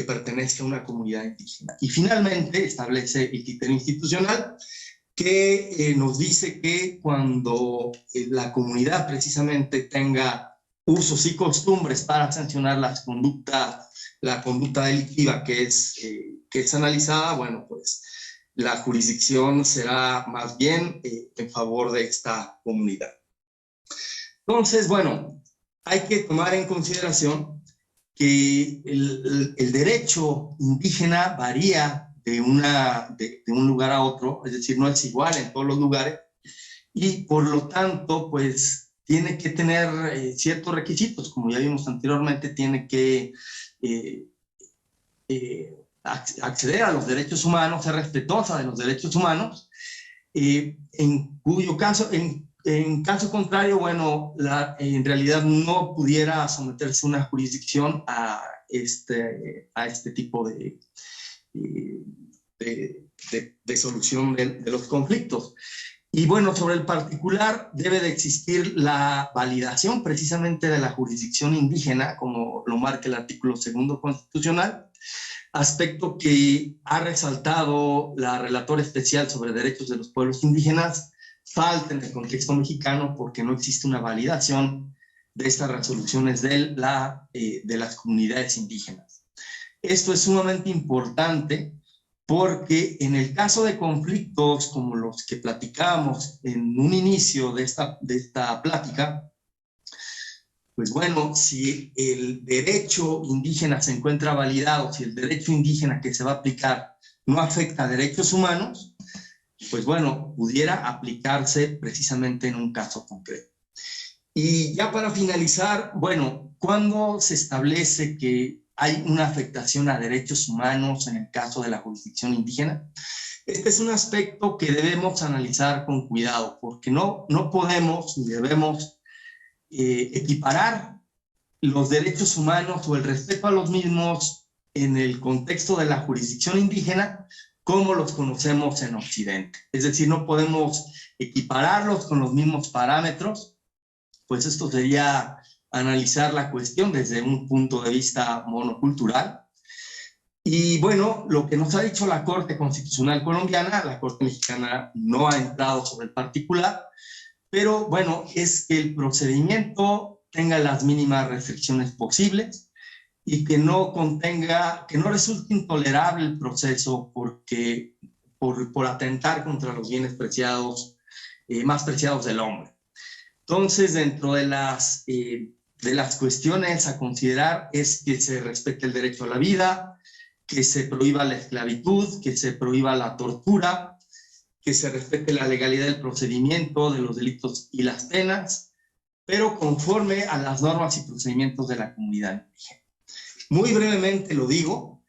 pertenezca a una comunidad indígena. Y finalmente establece el criterio institucional, que nos dice que cuando la comunidad precisamente tenga usos y costumbres para sancionar la conducta delictiva que es analizada, bueno, pues la jurisdicción será más bien en favor de esta comunidad. Entonces, bueno, hay que tomar en consideración que el derecho indígena varía de un lugar a otro, es decir, no es igual en todos los lugares, y por lo tanto, pues, tiene que tener ciertos requisitos, como ya vimos anteriormente, tiene que acceder a los derechos humanos, ser respetuosa de los derechos humanos, en cuyo caso, en caso contrario, bueno, en realidad no pudiera someterse una jurisdicción a este tipo de solución de los conflictos. Y bueno, sobre el particular debe de existir la validación precisamente de la jurisdicción indígena, como lo marca el artículo 2 constitucional, aspecto que ha resaltado la relatora especial sobre derechos de los pueblos indígenas, falta en el contexto mexicano porque no existe una validación de estas resoluciones de las comunidades indígenas. Esto es sumamente importante porque en el caso de conflictos como los que platicamos en un inicio de esta plática, pues bueno, si el derecho indígena se encuentra validado, si el derecho indígena que se va a aplicar no afecta a derechos humanos, pues bueno, pudiera aplicarse precisamente en un caso concreto. Y ya para finalizar, bueno, ¿cuándo se establece que hay una afectación a derechos humanos en el caso de la jurisdicción indígena? Este es un aspecto que debemos analizar con cuidado, porque no podemos ni debemos equiparar los derechos humanos o el respeto a los mismos en el contexto de la jurisdicción indígena como los conocemos en Occidente. Es decir, no podemos equipararlos con los mismos parámetros, pues esto sería analizar la cuestión desde un punto de vista monocultural. Y bueno, lo que nos ha dicho la Corte Constitucional Colombiana, la Corte Mexicana no ha entrado sobre el particular, pero bueno, es que el procedimiento tenga las mínimas restricciones posibles y que no resulte intolerable el proceso por atentar contra los bienes preciados, más preciados del hombre. Entonces, dentro de las cuestiones a considerar es que se respete el derecho a la vida, que se prohíba la esclavitud, que se prohíba la tortura, que se respete la legalidad del procedimiento, de los delitos y las penas, pero conforme a las normas y procedimientos de la comunidad indígena. Muy brevemente lo digo,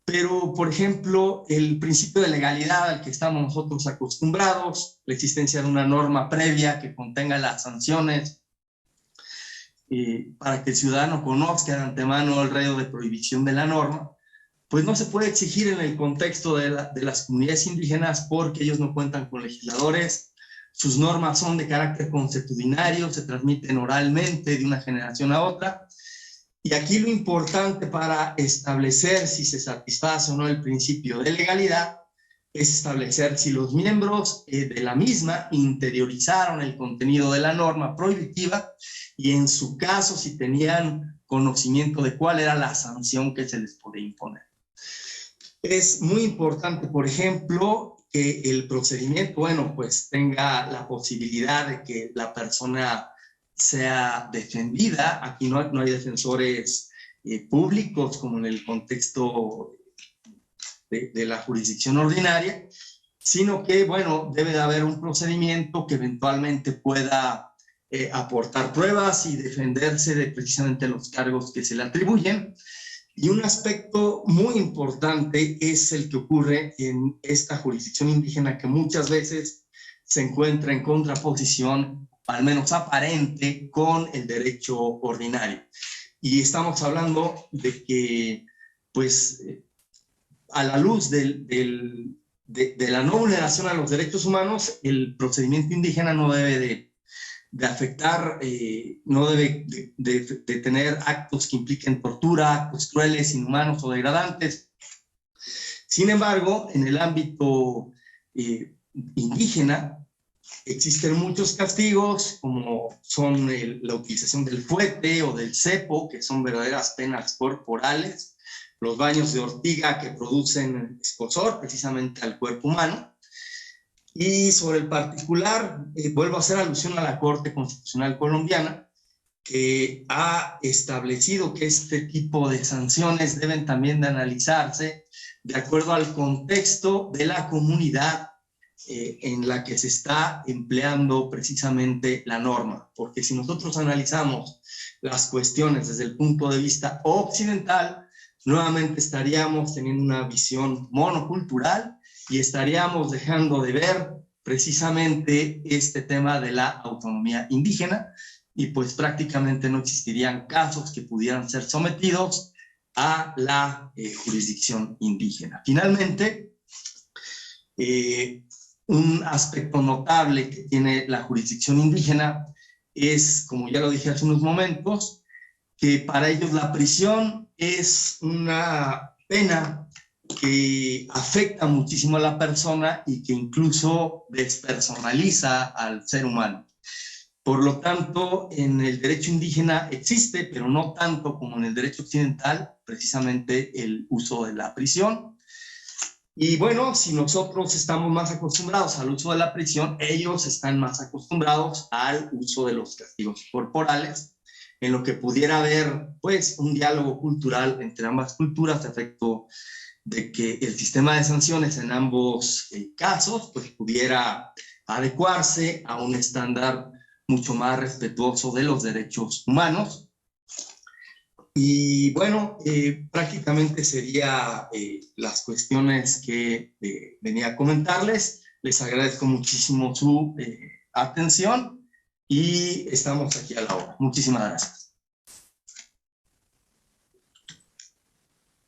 pero, por ejemplo, el principio de legalidad al que estamos nosotros acostumbrados, la existencia de una norma previa que contenga las sanciones para que el ciudadano conozca de antemano el radio de prohibición de la norma, pues no se puede exigir en el contexto de las comunidades indígenas porque ellos no cuentan con legisladores, sus normas son de carácter consuetudinario, se transmiten oralmente de una generación a otra. Y aquí lo importante para establecer si se satisface o no el principio de legalidad es establecer si los miembros de la misma interiorizaron el contenido de la norma prohibitiva y en su caso si tenían conocimiento de cuál era la sanción que se les podía imponer. Es muy importante, por ejemplo, que el procedimiento, bueno, pues tenga la posibilidad de que la persona sea defendida. Aquí no hay defensores públicos como en el contexto de la jurisdicción ordinaria, sino que, bueno, debe de haber un procedimiento que eventualmente pueda aportar pruebas y defenderse de precisamente los cargos que se le atribuyen. Y un aspecto muy importante es el que ocurre en esta jurisdicción indígena que muchas veces se encuentra en contraposición al menos aparente, con el derecho ordinario. Y estamos hablando de que, pues, a la luz de la no vulneración a los derechos humanos, el procedimiento indígena no debe de afectar, no debe de tener actos que impliquen tortura, actos crueles, inhumanos o degradantes. Sin embargo, en el ámbito indígena existen muchos castigos, como son la utilización del fuete o del cepo, que son verdaderas penas corporales, los baños de ortiga que producen escozor precisamente al cuerpo humano. Y sobre el particular, vuelvo a hacer alusión a la Corte Constitucional Colombiana, que ha establecido que este tipo de sanciones deben también de analizarse de acuerdo al contexto de la comunidad en la que se está empleando precisamente la norma. Porque si nosotros analizamos las cuestiones desde el punto de vista occidental, nuevamente estaríamos teniendo una visión monocultural y estaríamos dejando de ver precisamente este tema de la autonomía indígena, y pues prácticamente no existirían casos que pudieran ser sometidos a la jurisdicción indígena. Finalmente, un aspecto notable que tiene la jurisdicción indígena es, como ya lo dije hace unos momentos, que para ellos la prisión es una pena que afecta muchísimo a la persona y que incluso despersonaliza al ser humano. Por lo tanto, en el derecho indígena existe, pero no tanto como en el derecho occidental, precisamente el uso de la prisión. Y bueno, si nosotros estamos más acostumbrados al uso de la prisión, ellos están más acostumbrados al uso de los castigos corporales, en lo que pudiera haber, pues, un diálogo cultural entre ambas culturas a efecto de que el sistema de sanciones en ambos casos, pues, pudiera adecuarse a un estándar mucho más respetuoso de los derechos humanos. Y bueno, prácticamente serían las cuestiones que venía a comentarles. Les agradezco muchísimo su atención y estamos aquí a la hora. Muchísimas gracias.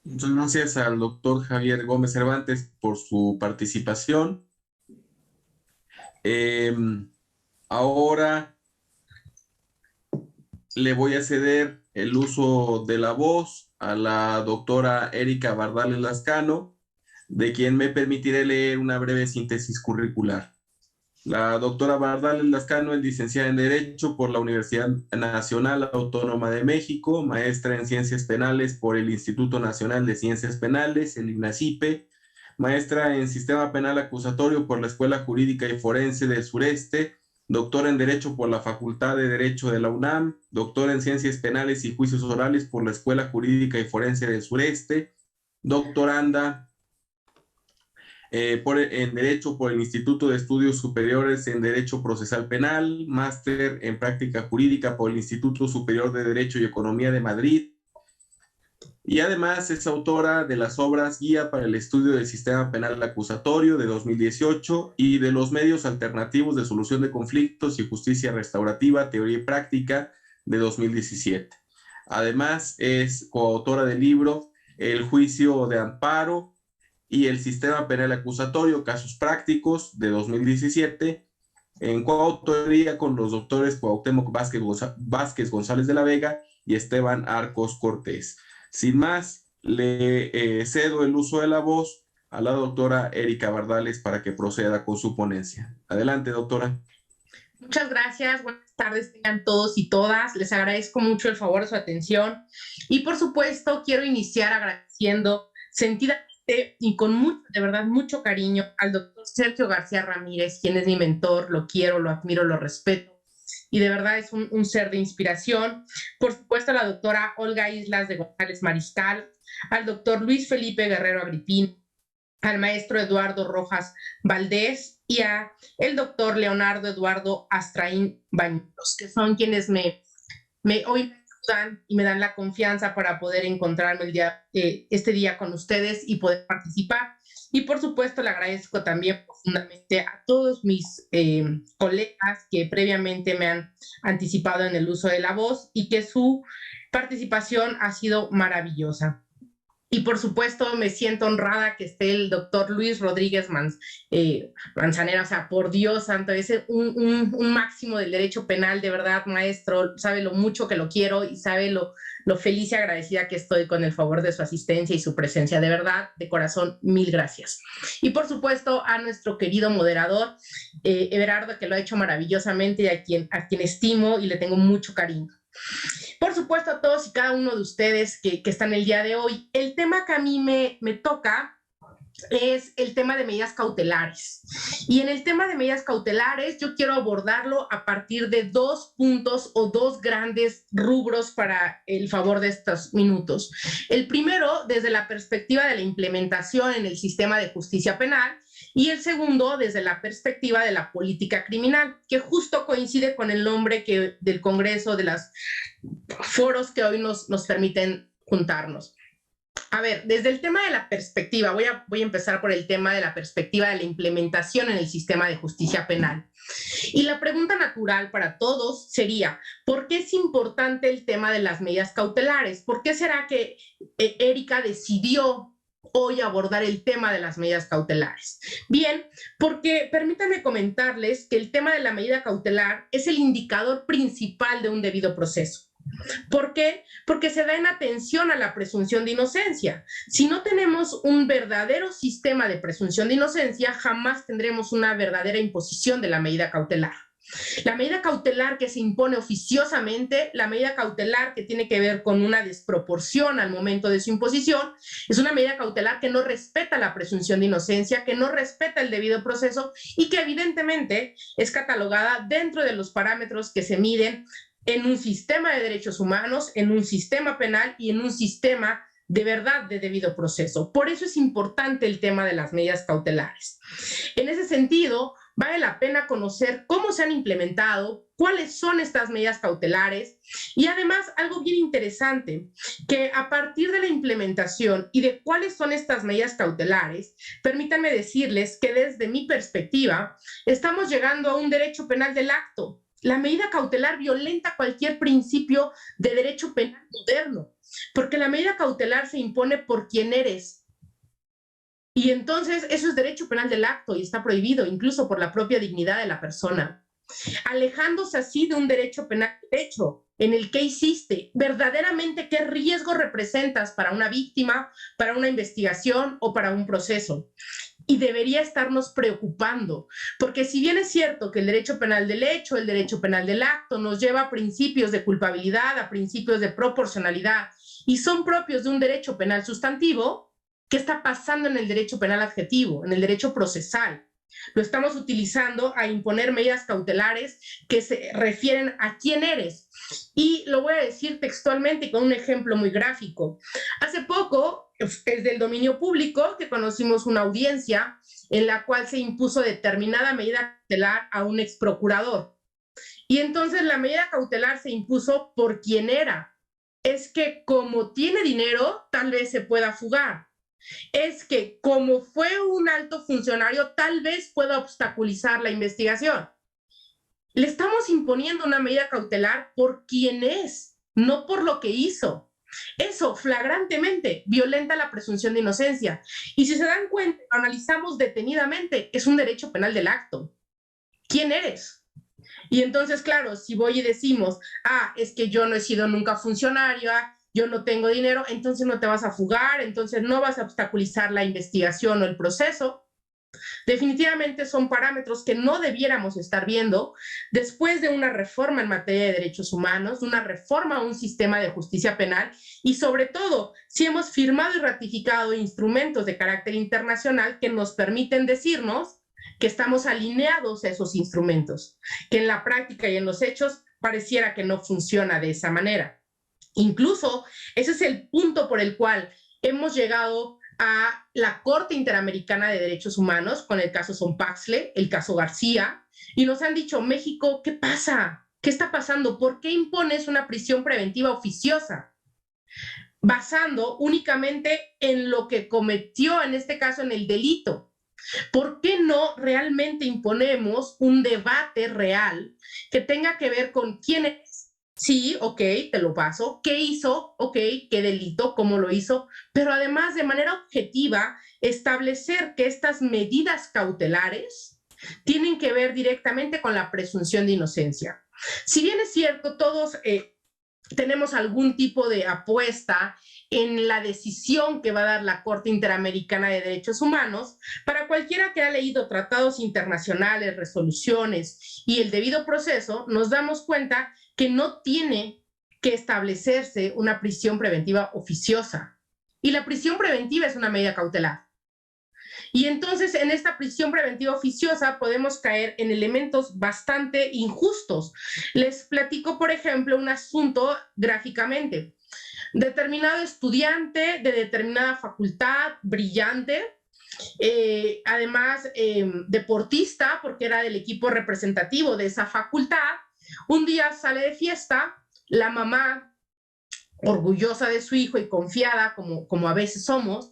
Muchas gracias al doctor Javier Gómez Cervantes por su participación. Ahora le voy a ceder el uso de la voz a la doctora Erika Bardales Lascano, de quien me permitiré leer una breve síntesis curricular. La doctora Bardales Lascano es licenciada en Derecho por la Universidad Nacional Autónoma de México, maestra en Ciencias Penales por el Instituto Nacional de Ciencias Penales, el INACIPE, maestra en Sistema Penal Acusatorio por la Escuela Jurídica y Forense del Sureste, doctora en Derecho por la Facultad de Derecho de la UNAM, doctora en Ciencias Penales y Juicios Orales por la Escuela Jurídica y Forense del Sureste, doctoranda en Derecho por el Instituto de Estudios Superiores en Derecho Procesal Penal, máster en Práctica Jurídica por el Instituto Superior de Derecho y Economía de Madrid, y además es autora de las obras Guía para el Estudio del Sistema Penal Acusatorio de 2018 y de los medios alternativos de solución de conflictos y justicia restaurativa, teoría y práctica de 2017. Además es coautora del libro El Juicio de Amparo y el Sistema Penal Acusatorio, Casos Prácticos de 2017, en coautoría con los doctores Cuauhtémoc Vázquez González de la Vega y Esteban Arcos Cortés. Sin más, le cedo el uso de la voz a la doctora Erika Bardales para que proceda con su ponencia. Adelante, doctora. Muchas gracias, buenas tardes tengan todos y todas. Les agradezco mucho el favor de su atención y por supuesto quiero iniciar agradeciendo sentidamente y con mucho, de verdad, mucho cariño al doctor Sergio García Ramírez, quien es mi mentor, lo quiero, lo admiro, lo respeto y de verdad es un ser de inspiración. Por supuesto a la doctora Olga Islas de González Mariscal, al doctor Luis Felipe Guerrero Agripín, al maestro Eduardo Rojas Valdés y a el doctor Leonardo Eduardo Astraín Bañuelos, que son quienes hoy me ayudan y me dan la confianza para poder encontrarme este día con ustedes y poder participar. Y por supuesto le agradezco también profundamente a todos mis colegas que previamente me han anticipado en el uso de la voz y que su participación ha sido maravillosa. Y por supuesto me siento honrada que esté el doctor Luis Rodríguez Manzanera, o sea, por Dios santo, es un máximo del derecho penal, de verdad, maestro, sabe lo mucho que lo quiero y sabe lo feliz y agradecida que estoy con el favor de su asistencia y su presencia, de verdad, de corazón, mil gracias. Y por supuesto a nuestro querido moderador, Everardo, que lo ha hecho maravillosamente y a quien estimo y le tengo mucho cariño. Por supuesto, a todos y cada uno de ustedes que están el día de hoy. El tema que a mí me toca es el tema de medidas cautelares. Y en el tema de medidas cautelares, yo quiero abordarlo a partir de 2 puntos o 2 grandes rubros para el favor de estos minutos. El primero, desde la perspectiva de la implementación en el sistema de justicia penal, y el segundo, desde la perspectiva de la política criminal, que justo coincide con el nombre del Congreso, de los foros que hoy nos permiten juntarnos. A ver, desde el tema de la perspectiva, voy a empezar por el tema de la perspectiva de la implementación en el sistema de justicia penal. Y la pregunta natural para todos sería, ¿por qué es importante el tema de las medidas cautelares? ¿Por qué será que Erika decidió hoy abordar el tema de las medidas cautelares? Bien, porque permítanme comentarles que el tema de la medida cautelar es el indicador principal de un debido proceso. ¿Por qué? Porque se da en atención a la presunción de inocencia. Si no tenemos un verdadero sistema de presunción de inocencia, jamás tendremos una verdadera imposición de la medida cautelar. La medida cautelar que se impone oficiosamente, la medida cautelar que tiene que ver con una desproporción al momento de su imposición, es una medida cautelar que no respeta la presunción de inocencia, que no respeta el debido proceso y que evidentemente es catalogada dentro de los parámetros que se miden en un sistema de derechos humanos, en un sistema penal y en un sistema de verdad de debido proceso. Por eso es importante el tema de las medidas cautelares. En ese sentido, vale la pena conocer cómo se han implementado, cuáles son estas medidas cautelares y además algo bien interesante, que a partir de la implementación y de cuáles son estas medidas cautelares, permítanme decirles que desde mi perspectiva estamos llegando a un derecho penal del acto. La medida cautelar violenta cualquier principio de derecho penal moderno, porque la medida cautelar se impone por quien eres. Y entonces eso es derecho penal del acto y está prohibido incluso por la propia dignidad de la persona. Alejándose así de un derecho penal de hecho, en el que hiciste, verdaderamente qué riesgo representas para una víctima, para una investigación o para un proceso. Y debería estarnos preocupando, porque si bien es cierto que el derecho penal del hecho, el derecho penal del acto nos lleva a principios de culpabilidad, a principios de proporcionalidad, y son propios de un derecho penal sustantivo, ¿qué está pasando en el derecho penal adjetivo, en el derecho procesal? Lo estamos utilizando a imponer medidas cautelares que se refieren a quién eres. Y lo voy a decir textualmente con un ejemplo muy gráfico. Hace poco, es del dominio público, que conocimos una audiencia en la cual se impuso determinada medida cautelar a un exprocurador. Y entonces la medida cautelar se impuso por quién era. Es que como tiene dinero, tal vez se pueda fugar. Es que como fue un alto funcionario, tal vez pueda obstaculizar la investigación. Le estamos imponiendo una medida cautelar por quién es, no por lo que hizo. Eso flagrantemente violenta la presunción de inocencia. Y si se dan cuenta, analizamos detenidamente, es un derecho penal del acto. ¿Quién eres? Y entonces, claro, si voy y decimos, es que yo no he sido nunca funcionaria, yo no tengo dinero, entonces no te vas a fugar, entonces no vas a obstaculizar la investigación o el proceso. Definitivamente son parámetros que no debiéramos estar viendo después de una reforma en materia de derechos humanos, una reforma a un sistema de justicia penal y sobre todo si hemos firmado y ratificado instrumentos de carácter internacional que nos permiten decirnos que estamos alineados a esos instrumentos, que en la práctica y en los hechos pareciera que no funciona de esa manera. Incluso ese es el punto por el cual hemos llegado a la Corte Interamericana de Derechos Humanos con el caso Sonpaxle, el caso García, y nos han dicho, México, ¿qué pasa? ¿Qué está pasando? ¿Por qué impones una prisión preventiva oficiosa? basando únicamente en lo que cometió, en este caso en el delito. ¿Por qué no realmente imponemos un debate real que tenga que ver con quién es? Sí, ok, te lo paso. ¿Qué hizo? Ok, ¿qué delito? ¿Cómo lo hizo? Pero además, de manera objetiva, establecer que estas medidas cautelares tienen que ver directamente con la presunción de inocencia. Si bien es cierto, todos tenemos algún tipo de apuesta en la decisión que va a dar la Corte Interamericana de Derechos Humanos, para cualquiera que ha leído tratados internacionales, resoluciones y el debido proceso, nos damos cuenta que no tiene que establecerse una prisión preventiva oficiosa. Y la prisión preventiva es una medida cautelar. Y entonces en esta prisión preventiva oficiosa podemos caer en elementos bastante injustos. Les platico, por ejemplo, un asunto gráficamente. Determinado estudiante de determinada facultad, brillante, además deportista, porque era del equipo representativo de esa facultad, un día sale de fiesta, la mamá, orgullosa de su hijo y confiada, como a veces somos,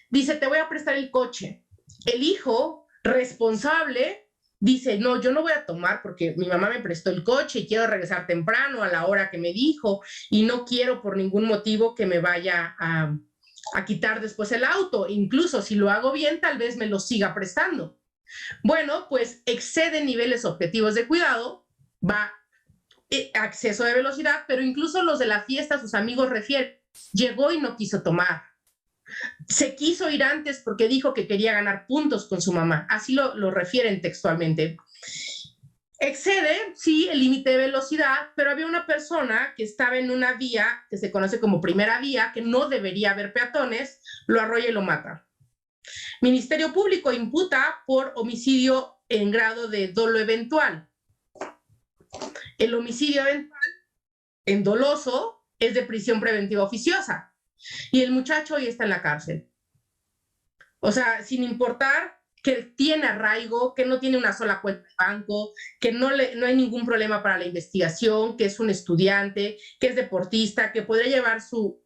dice, te voy a prestar el coche. El hijo, responsable, dice, no, yo no voy a tomar porque mi mamá me prestó el coche y quiero regresar temprano a la hora que me dijo y no quiero por ningún motivo que me vaya a quitar después el auto. Incluso si lo hago bien, tal vez me lo siga prestando. Bueno, pues excede niveles objetivos de cuidado, va a exceso de velocidad, pero incluso los de la fiesta, sus amigos refieren, llegó y no quiso tomar. Se quiso ir antes porque dijo que quería ganar puntos con su mamá. Así lo refieren textualmente. Excede, sí, el límite de velocidad, pero había una persona que estaba en una vía que se conoce como primera vía, que no debería haber peatones, lo arrolla y lo mata. Ministerio Público imputa por homicidio en grado de dolo eventual. El homicidio eventual en doloso es de prisión preventiva oficiosa. Y el muchacho hoy está en la cárcel. O sea, sin importar que tiene arraigo, que no tiene una sola cuenta de banco, que no hay ningún problema para la investigación, que es un estudiante, que es deportista, que podría llevar su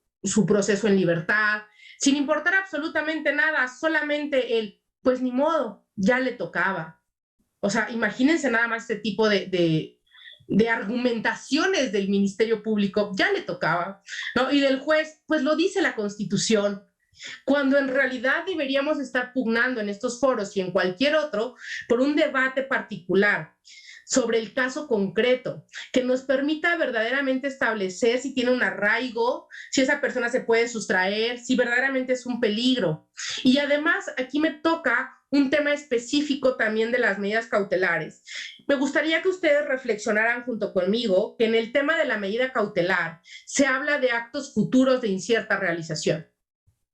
proceso en libertad, sin importar absolutamente nada, solamente él, pues ni modo, ya le tocaba. O sea, imagínense nada más este tipo de argumentaciones del Ministerio Público, ya le tocaba, ¿no? Y del juez, pues lo dice la Constitución, cuando en realidad deberíamos estar pugnando en estos foros y en cualquier otro por un debate particular sobre el caso concreto, que nos permita verdaderamente establecer si tiene un arraigo, si esa persona se puede sustraer, si verdaderamente es un peligro. Y además, aquí me toca un tema específico también de las medidas cautelares. Me gustaría que ustedes reflexionaran junto conmigo que en el tema de la medida cautelar se habla de actos futuros de incierta realización.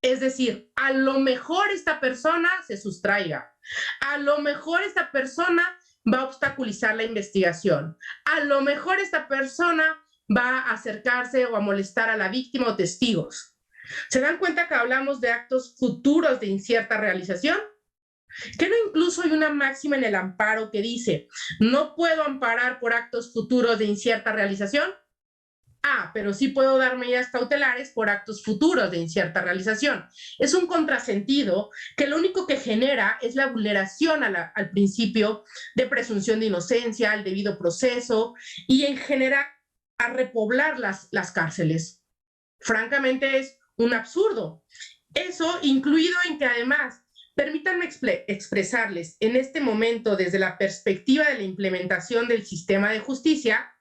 Es decir, a lo mejor esta persona se sustraiga, a lo mejor esta persona va a obstaculizar la investigación, a lo mejor esta persona va a acercarse o a molestar a la víctima o testigos. ¿Se dan cuenta que hablamos de actos futuros de incierta realización? ¿Que no incluso hay una máxima en el amparo que dice, no puedo amparar por actos futuros de incierta realización? Ah, pero sí puedo dar medidas cautelares por actos futuros de incierta realización. Es un contrasentido que lo único que genera es la vulneración al principio de presunción de inocencia, al debido proceso y en general a repoblar las cárceles. Francamente es un absurdo. Eso incluido en que además, permítanme expresarles en este momento desde la perspectiva de la implementación del sistema de justicia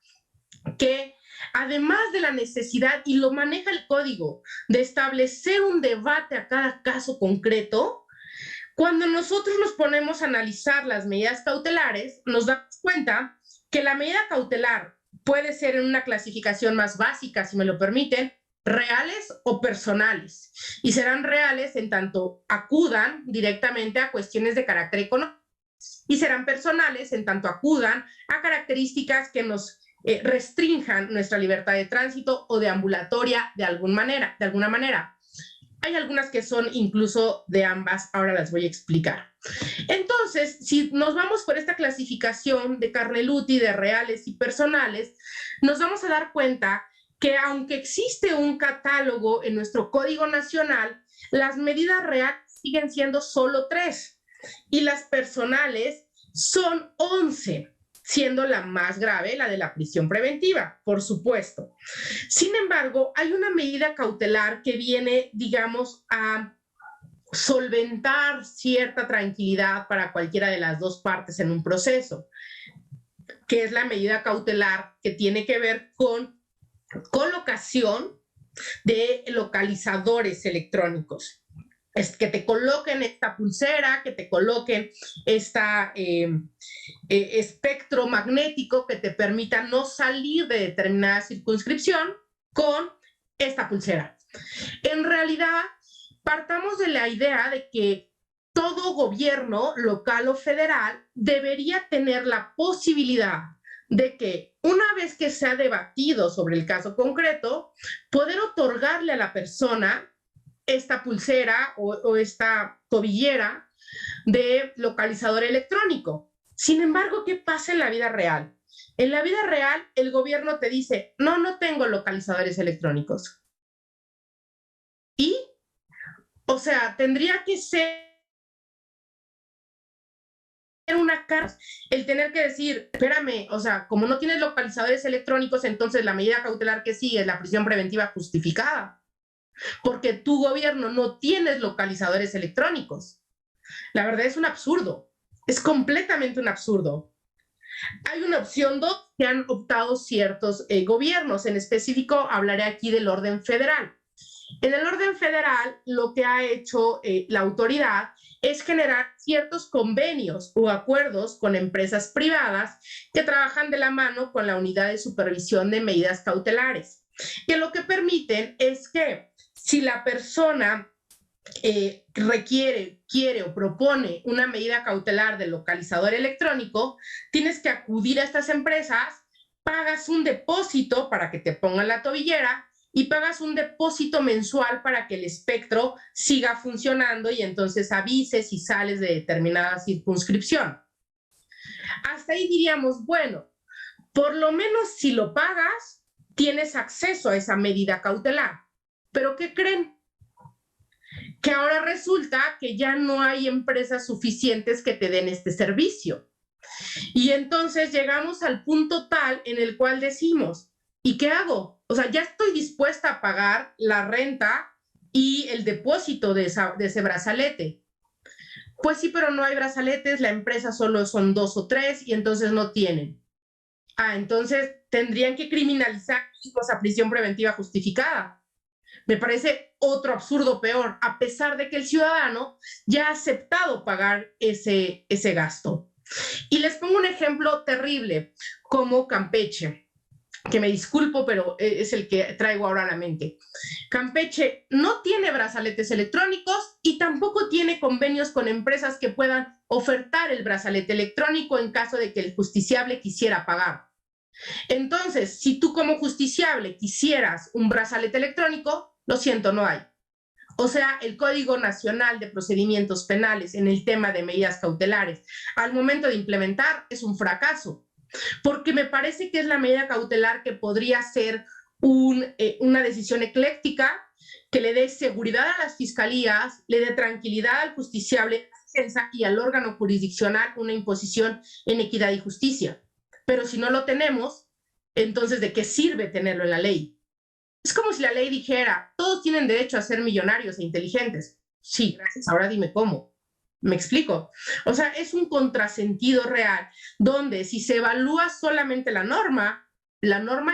que además de la necesidad, y lo maneja el código, de establecer un debate a cada caso concreto, cuando nosotros nos ponemos a analizar las medidas cautelares, nos damos cuenta que la medida cautelar puede ser en una clasificación más básica, si me lo permiten, reales o personales, y serán reales en tanto acudan directamente a cuestiones de carácter económico, y serán personales en tanto acudan a características que nos restrinjan nuestra libertad de tránsito o de ambulatoria de alguna manera. Hay algunas que son incluso de ambas, ahora las voy a explicar. Entonces, si nos vamos por esta clasificación de Carneluti, de reales y personales, nos vamos a dar cuenta que aunque existe un catálogo en nuestro Código Nacional, las medidas reales siguen siendo solo 3 y las personales son 11, siendo la más grave la de la prisión preventiva, por supuesto. Sin embargo, hay una medida cautelar que viene, digamos, a solventar cierta tranquilidad para cualquiera de las dos partes en un proceso, que es la medida cautelar que tiene que ver con colocación de localizadores electrónicos. Es que te coloquen esta pulsera, que te coloquen este espectro magnético que te permita no salir de determinada circunscripción con esta pulsera. En realidad, partamos de la idea de que todo gobierno local o federal debería tener la posibilidad de que una vez que se ha debatido sobre el caso concreto, poder otorgarle a la persona esta pulsera o esta tobillera de localizador electrónico. Sin embargo, ¿qué pasa en la vida real? En la vida real, el gobierno te dice, no tengo localizadores electrónicos. Y, o sea, tendría que ser una carga el tener que decir, espérame, o sea, como no tienes localizadores electrónicos, entonces la medida cautelar que sigue es la prisión preventiva justificada. Porque tu gobierno no tienes localizadores electrónicos. La verdad es un absurdo, es completamente un absurdo. Hay una opción 2 que han optado ciertos gobiernos, en específico hablaré aquí del orden federal. En el orden federal, lo que ha hecho la autoridad es generar ciertos convenios o acuerdos con empresas privadas que trabajan de la mano con la unidad de supervisión de medidas cautelares, que lo que permiten es que si la persona quiere o propone una medida cautelar de localizador electrónico, tienes que acudir a estas empresas, pagas un depósito para que te pongan la tobillera y pagas un depósito mensual para que el espectro siga funcionando y entonces avises si sales de determinada circunscripción. Hasta ahí diríamos, bueno, por lo menos si lo pagas, tienes acceso a esa medida cautelar. ¿Pero qué creen? Que ahora resulta que ya no hay empresas suficientes que te den este servicio. Y entonces llegamos al punto tal en el cual decimos, ¿y qué hago? O sea, ya estoy dispuesta a pagar la renta y el depósito de ese brazalete. Pues sí, pero no hay brazaletes, la empresa solo son 2 o 3 y entonces no tienen. Entonces tendrían que criminalizar a prisión preventiva justificada. Me parece otro absurdo peor, a pesar de que el ciudadano ya ha aceptado pagar ese gasto. Y les pongo un ejemplo terrible, como Campeche, que me disculpo, pero es el que traigo ahora a la mente. Campeche no tiene brazaletes electrónicos y tampoco tiene convenios con empresas que puedan ofertar el brazalete electrónico en caso de que el justiciable quisiera pagar. Entonces, si tú como justiciable quisieras un brazalete electrónico, lo siento, no hay. O sea, el Código Nacional de Procedimientos Penales en el tema de medidas cautelares, al momento de implementar, es un fracaso, porque me parece que es la medida cautelar que podría ser una decisión ecléctica que le dé seguridad a las fiscalías, le dé tranquilidad al justiciable y al órgano jurisdiccional una imposición en equidad y justicia. Pero si no lo tenemos, entonces ¿de qué sirve tenerlo en la ley? Es como si la ley dijera, todos tienen derecho a ser millonarios e inteligentes. Sí, gracias. Ahora dime cómo. ¿Me explico? O sea, es un contrasentido real, donde si se evalúa solamente la norma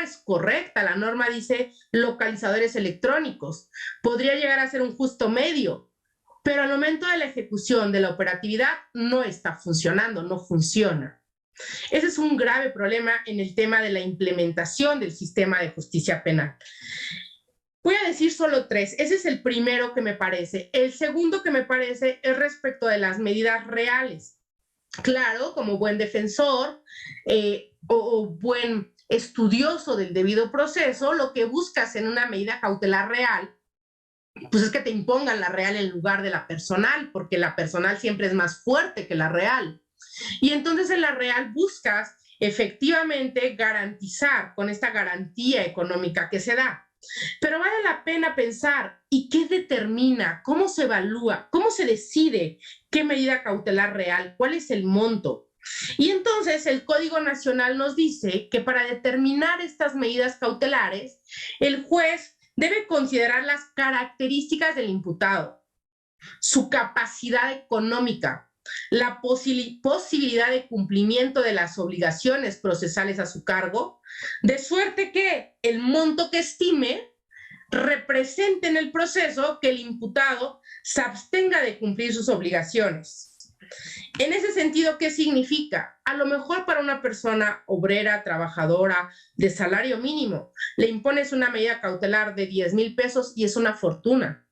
es correcta, la norma dice localizadores electrónicos. Podría llegar a ser un justo medio, pero al momento de la ejecución, de la operatividad, no está funcionando, no funciona. Ese es un grave problema en el tema de la implementación del sistema de justicia penal. Voy a decir solo 3. Ese es el primero que me parece. El segundo que me parece es respecto de las medidas reales. Claro, como buen defensor o buen estudioso del debido proceso, lo que buscas en una medida cautelar real, pues es que te impongan la real en lugar de la personal, porque la personal siempre es más fuerte que la real. Y entonces en la real buscas efectivamente garantizar con esta garantía económica que se da. Pero vale la pena pensar, ¿y qué determina? ¿Cómo se evalúa? ¿Cómo se decide qué medida cautelar real? ¿Cuál es el monto? Y entonces el Código Nacional nos dice que para determinar estas medidas cautelares, el juez debe considerar las características del imputado, su capacidad económica, la posibilidad de cumplimiento de las obligaciones procesales a su cargo, de suerte que el monto que estime represente en el proceso que el imputado se abstenga de cumplir sus obligaciones. En ese sentido, ¿qué significa? A lo mejor para una persona obrera, trabajadora, de salario mínimo, le impones una medida cautelar de 10,000 pesos y es una fortuna.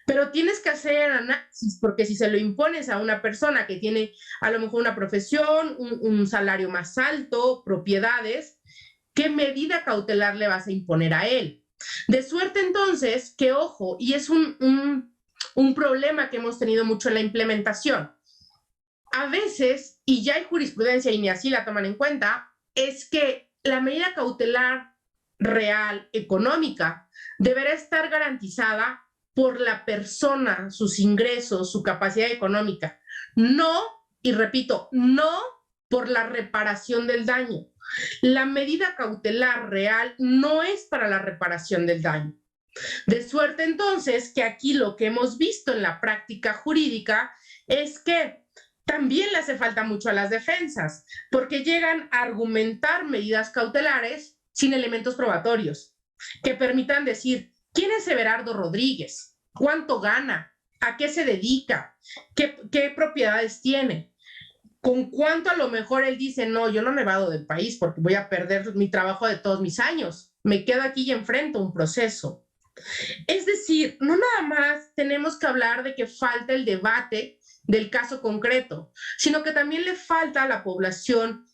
Pero tienes que hacer análisis, porque si se lo impones a una persona que tiene a lo mejor una profesión, un salario más alto, propiedades, ¿qué medida cautelar le vas a imponer a él? De suerte entonces que, ojo, y es un problema que hemos tenido mucho en la implementación, a veces, y ya hay jurisprudencia y ni así la toman en cuenta, es que la medida cautelar real, económica, deberá estar garantizada por la persona, sus ingresos, su capacidad económica, no, y repito, no por la reparación del daño. La medida cautelar real no es para la reparación del daño. De suerte entonces que aquí lo que hemos visto en la práctica jurídica es que también le hace falta mucho a las defensas, porque llegan a argumentar medidas cautelares sin elementos probatorios que permitan decir, ¿quién es Everardo Rodríguez? ¿Cuánto gana? ¿A qué se dedica? ¿Qué propiedades tiene? ¿Con cuánto a lo mejor él dice, no, yo no me vado del país porque voy a perder mi trabajo de todos mis años? Me quedo aquí y enfrento un proceso. Es decir, no nada más tenemos que hablar de que falta el debate del caso concreto, sino que también le falta a la población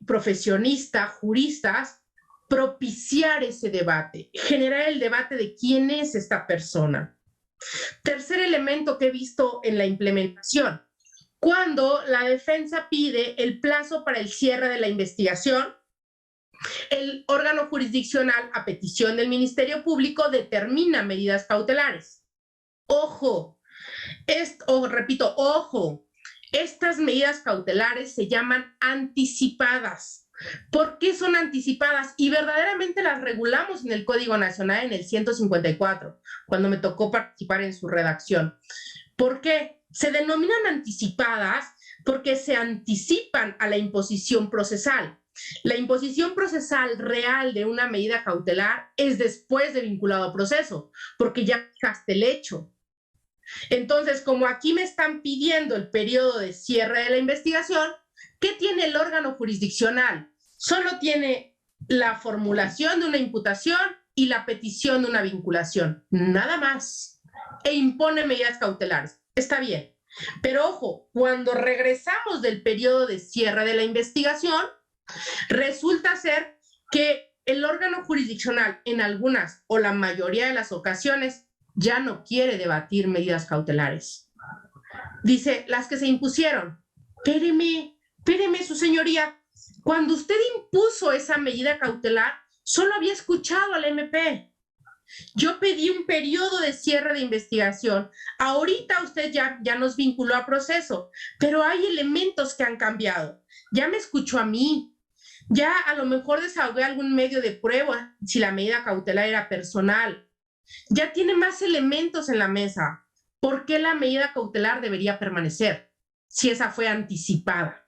profesionista, juristas, propiciar ese debate, generar el debate de quién es esta persona. Tercer elemento que he visto en la implementación, cuando la defensa pide el plazo para el cierre de la investigación, el órgano jurisdiccional, a petición del Ministerio Público, determina medidas cautelares. Ojo, repito, ojo, estas medidas cautelares se llaman anticipadas. ¿Por qué son anticipadas? Y verdaderamente las regulamos en el Código Nacional en el 154, cuando me tocó participar en su redacción. ¿Por qué? Se denominan anticipadas porque se anticipan a la imposición procesal. La imposición procesal real de una medida cautelar es después de vinculado a proceso, porque ya fijaste el hecho. Entonces, como aquí me están pidiendo el periodo de cierre de la investigación, ¿qué tiene el órgano jurisdiccional? Solo tiene la formulación de una imputación y la petición de una vinculación, nada más, e impone medidas cautelares. Está bien, pero ojo, cuando regresamos del periodo de cierre de la investigación, resulta ser que el órgano jurisdiccional en algunas o la mayoría de las ocasiones ya no quiere debatir medidas cautelares. Dice, las que se impusieron, espéreme, su señoría, cuando usted impuso esa medida cautelar, solo había escuchado al MP. Yo pedí un periodo de cierre de investigación. Ahorita usted ya nos vinculó a proceso, pero hay elementos que han cambiado. Ya me escuchó a mí. Ya a lo mejor desahogué algún medio de prueba si la medida cautelar era personal. Ya tiene más elementos en la mesa. ¿Por qué la medida cautelar debería permanecer si esa fue anticipada?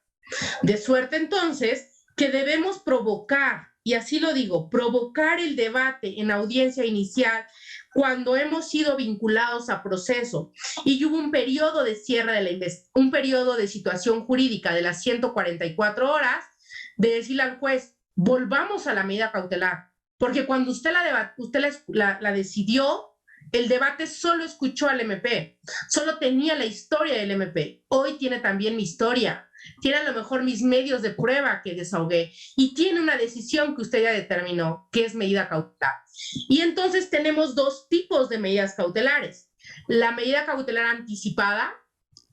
De suerte entonces que debemos provocar, y así lo digo, provocar el debate en audiencia inicial cuando hemos sido vinculados a proceso y hubo un periodo de cierre de un periodo de situación jurídica de las 144 horas, de decirle al juez, volvamos a la medida cautelar, porque cuando usted la decidió, el debate solo escuchó al MP, solo tenía la historia del MP. Hoy tiene también mi historia, tiene a lo mejor mis medios de prueba que desahogué y tiene una decisión que usted ya determinó, que es medida cautelar. Y entonces tenemos dos tipos de medidas cautelares. La medida cautelar anticipada,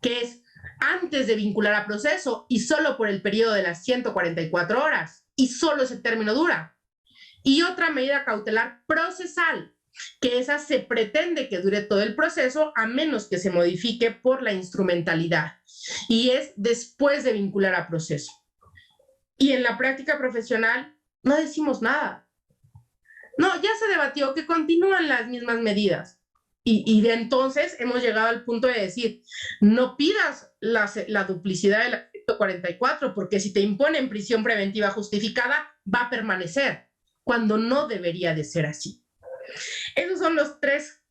que es antes de vincular a proceso y solo por el periodo de las 144 horas, y solo ese término dura. Y otra medida cautelar procesal, que esa se pretende que dure todo el proceso a menos que se modifique por la instrumentalidad, y es después de vincular a proceso. Y en la práctica profesional no decimos nada. No, ya se debatió que continúan las mismas medidas. Y de entonces hemos llegado al punto de decir, no pidas la duplicidad del artículo 44, porque si te imponen prisión preventiva justificada, va a permanecer, cuando no debería de ser así. Esos son los tres,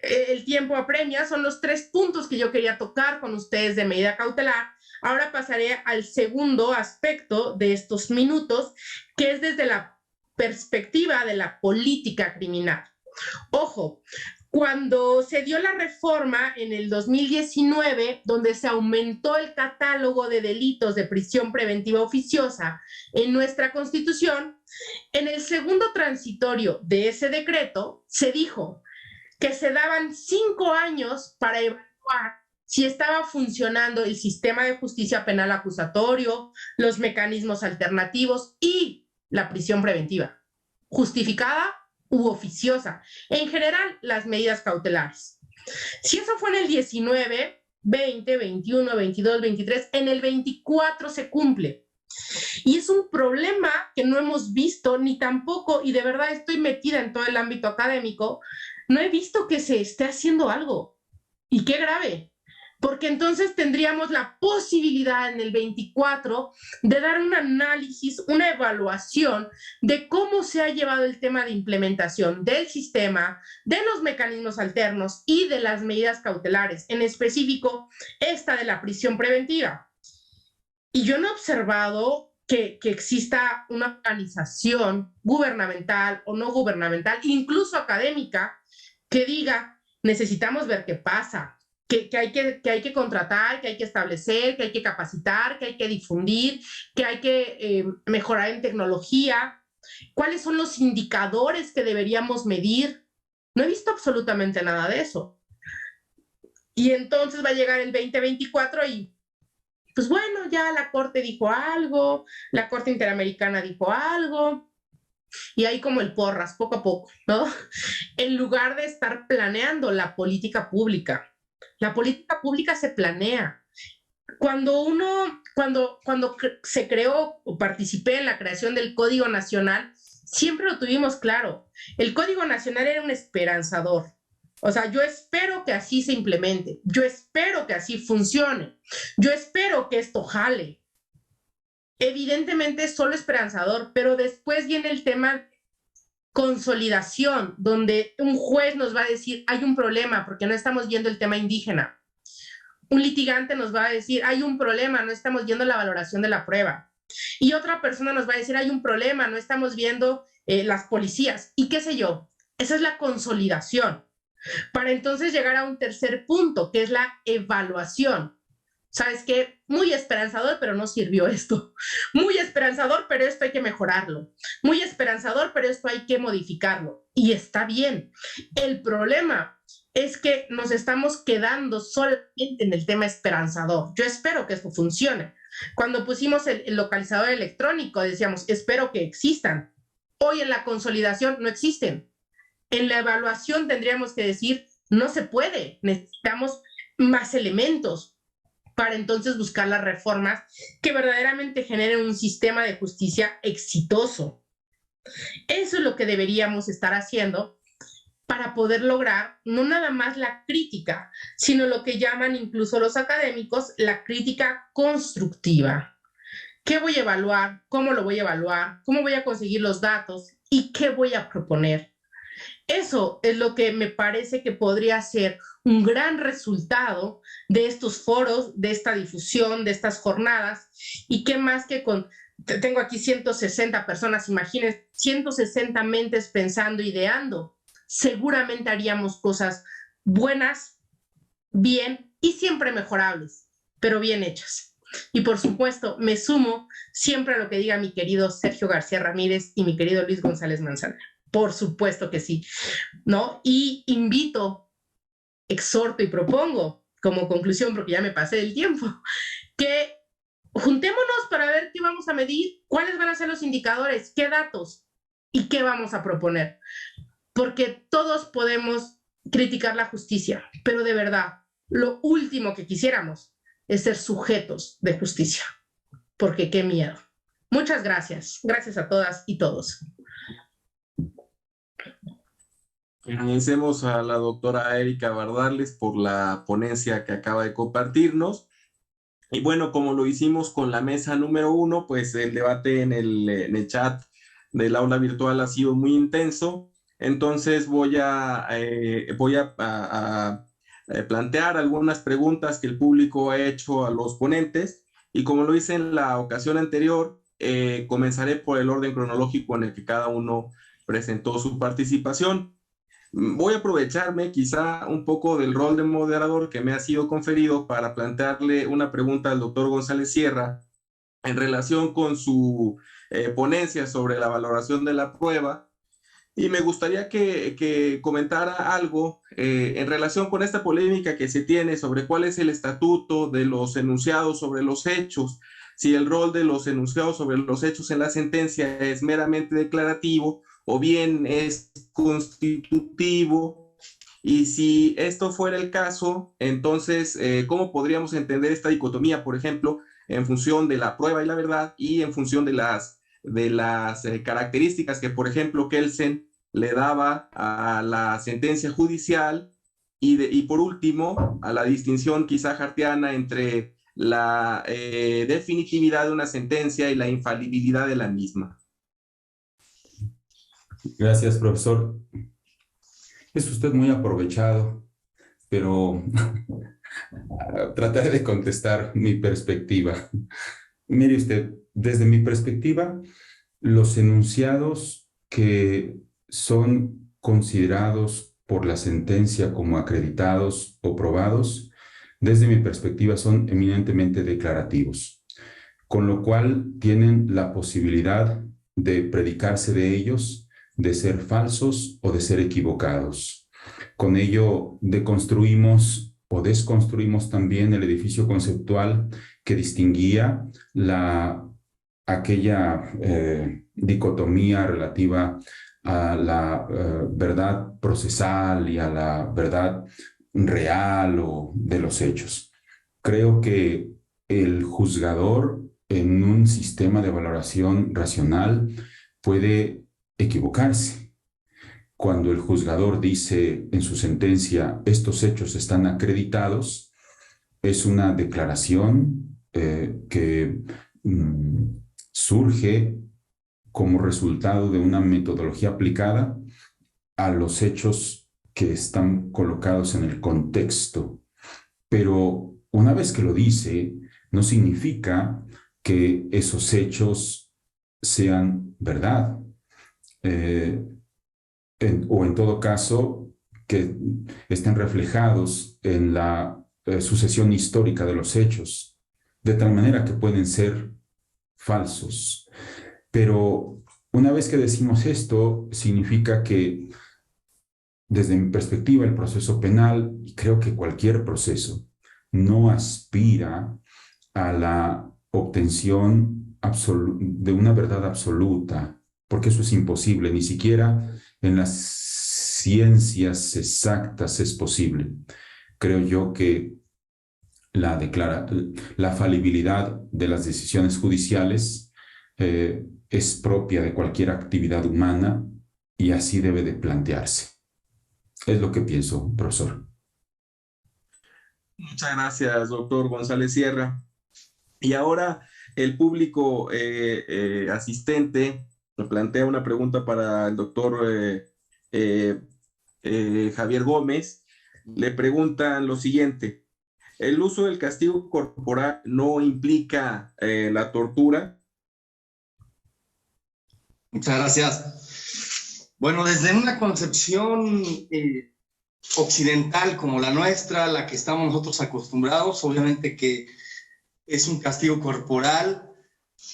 el tiempo apremia, son los tres puntos que yo quería tocar con ustedes de medida cautelar. Ahora pasaré al segundo aspecto de estos minutos, que es desde la perspectiva de la política criminal. Ojo, cuando se dio la reforma en el 2019, donde se aumentó el catálogo de delitos de prisión preventiva oficiosa en nuestra Constitución, en el segundo transitorio de ese decreto se dijo que se daban 5 años para evaluar si estaba funcionando el sistema de justicia penal acusatorio, los mecanismos alternativos y la prisión preventiva, justificada u oficiosa, en general las medidas cautelares. Si eso fue en el 19, 20, 21, 22, 23, en el 24 se cumple. Y es un problema que no hemos visto ni tampoco, y de verdad estoy metida en todo el ámbito académico, no he visto que se esté haciendo algo. Y qué grave, porque entonces tendríamos la posibilidad en el 24 de dar un análisis, una evaluación de cómo se ha llevado el tema de implementación del sistema, de los mecanismos alternos y de las medidas cautelares, en específico esta de la prisión preventiva. Y yo no he observado que exista una organización gubernamental o no gubernamental, incluso académica, que diga, necesitamos ver qué pasa, que hay que contratar, que hay que establecer, que hay que capacitar, que hay que difundir, que hay que mejorar en tecnología. ¿Cuáles son los indicadores que deberíamos medir? No he visto absolutamente nada de eso. Y entonces va a llegar el 2024 y, pues bueno, ya la Corte dijo algo, la Corte Interamericana dijo algo, y ahí como el porras, poco a poco, ¿no? En lugar de estar planeando la política pública. La política pública se planea. Cuando se creó o participé en la creación del Código Nacional, siempre lo tuvimos claro. El Código Nacional era un esperanzador. O sea, yo espero que así se implemente. Yo espero que así funcione. Yo espero que esto jale. Evidentemente es solo esperanzador, pero después viene el tema consolidación, donde un juez nos va a decir, hay un problema porque no estamos viendo el tema indígena. Un litigante nos va a decir, hay un problema, no estamos viendo la valoración de la prueba. Y otra persona nos va a decir, hay un problema, no estamos viendo las policías. Y qué sé yo, esa es la consolidación. Para entonces llegar a un tercer punto, que es la evaluación. ¿Sabes qué? Muy esperanzador, pero no sirvió esto. Muy esperanzador, pero esto hay que mejorarlo. Muy esperanzador, pero esto hay que modificarlo. Y está bien. El problema es que nos estamos quedando solamente en el tema esperanzador. Yo espero que esto funcione. Cuando pusimos el localizador electrónico, decíamos, espero que existan. Hoy en la consolidación no existen. En la evaluación tendríamos que decir, no se puede. Necesitamos más elementos para entonces buscar las reformas que verdaderamente generen un sistema de justicia exitoso. Eso es lo que deberíamos estar haciendo para poder lograr no nada más la crítica, sino lo que llaman incluso los académicos la crítica constructiva. ¿Qué voy a evaluar? ¿Cómo lo voy a evaluar? ¿Cómo voy a conseguir los datos? ¿Y qué voy a proponer? Eso es lo que me parece que podría ser un gran resultado de estos foros, de esta difusión, de estas jornadas, y qué más que tengo aquí 160 personas, imagínense, 160 mentes pensando, ideando, seguramente haríamos cosas buenas, bien y siempre mejorables, pero bien hechas. Y por supuesto, me sumo siempre a lo que diga mi querido Sergio García Ramírez y mi querido Luis González Manzanera. Por supuesto que sí, ¿no? Y invito, exhorto y propongo como conclusión, porque ya me pasé del tiempo, que juntémonos para ver qué vamos a medir, cuáles van a ser los indicadores, qué datos y qué vamos a proponer. Porque todos podemos criticar la justicia, pero de verdad, lo último que quisiéramos es ser sujetos de justicia, porque qué miedo. Muchas gracias. Gracias a todas y todos. Agradecemos a la doctora Erika Bardales por la ponencia que acaba de compartirnos. Y bueno, como lo hicimos con la mesa número 1, pues el debate en el chat del aula virtual ha sido muy intenso. Entonces voy a plantear algunas preguntas que el público ha hecho a los ponentes. Y como lo hice en la ocasión anterior, comenzaré por el orden cronológico en el que cada uno presentó su participación. Voy a aprovecharme quizá un poco del rol de moderador que me ha sido conferido para plantearle una pregunta al doctor González Sierra en relación con su ponencia sobre la valoración de la prueba. Y me gustaría que comentara algo en relación con esta polémica que se tiene sobre cuál es el estatuto de los enunciados sobre los hechos, si el rol de los enunciados sobre los hechos en la sentencia es meramente declarativo o bien es constitutivo, y si esto fuera el caso, entonces, ¿cómo podríamos entender esta dicotomía, por ejemplo, en función de la prueba y la verdad y en función de las características que, por ejemplo, Kelsen le daba a la sentencia judicial y por último, a la distinción quizá hartiana entre la definitividad de una sentencia y la infalibilidad de la misma? Gracias, profesor. Es usted muy aprovechado, pero trataré de contestar mi perspectiva. Mire usted, desde mi perspectiva, los enunciados que son considerados por la sentencia como acreditados o probados, desde mi perspectiva son eminentemente declarativos, con lo cual tienen la posibilidad de predicarse de ellos, de ser falsos o de ser equivocados. Con ello deconstruimos o desconstruimos también el edificio conceptual que distinguía aquella dicotomía relativa a la verdad procesal y a la verdad real o de los hechos. Creo que el juzgador en un sistema de valoración racional puede equivocarse. Cuando el juzgador dice en su sentencia, estos hechos están acreditados, es una declaración que surge como resultado de una metodología aplicada a los hechos que están colocados en el contexto. Pero una vez que lo dice, no significa que esos hechos sean verdad. O en todo caso, que estén reflejados en la sucesión histórica de los hechos, de tal manera que pueden ser falsos. Pero una vez que decimos esto, significa que, desde mi perspectiva, el proceso penal, y creo que cualquier proceso, no aspira a la obtención de una verdad absoluta, porque eso es imposible, ni siquiera en las ciencias exactas es posible. Creo yo que la falibilidad de las decisiones judiciales es propia de cualquier actividad humana y así debe de plantearse. Es lo que pienso, profesor. Muchas gracias, doctor González Sierra. Y ahora el público asistente me plantea una pregunta para el doctor Javier Gómez. Le preguntan lo siguiente: ¿el uso del castigo corporal no implica la tortura? Muchas gracias. Bueno, desde una concepción occidental como la nuestra, la que estamos nosotros acostumbrados, obviamente que es un castigo corporal,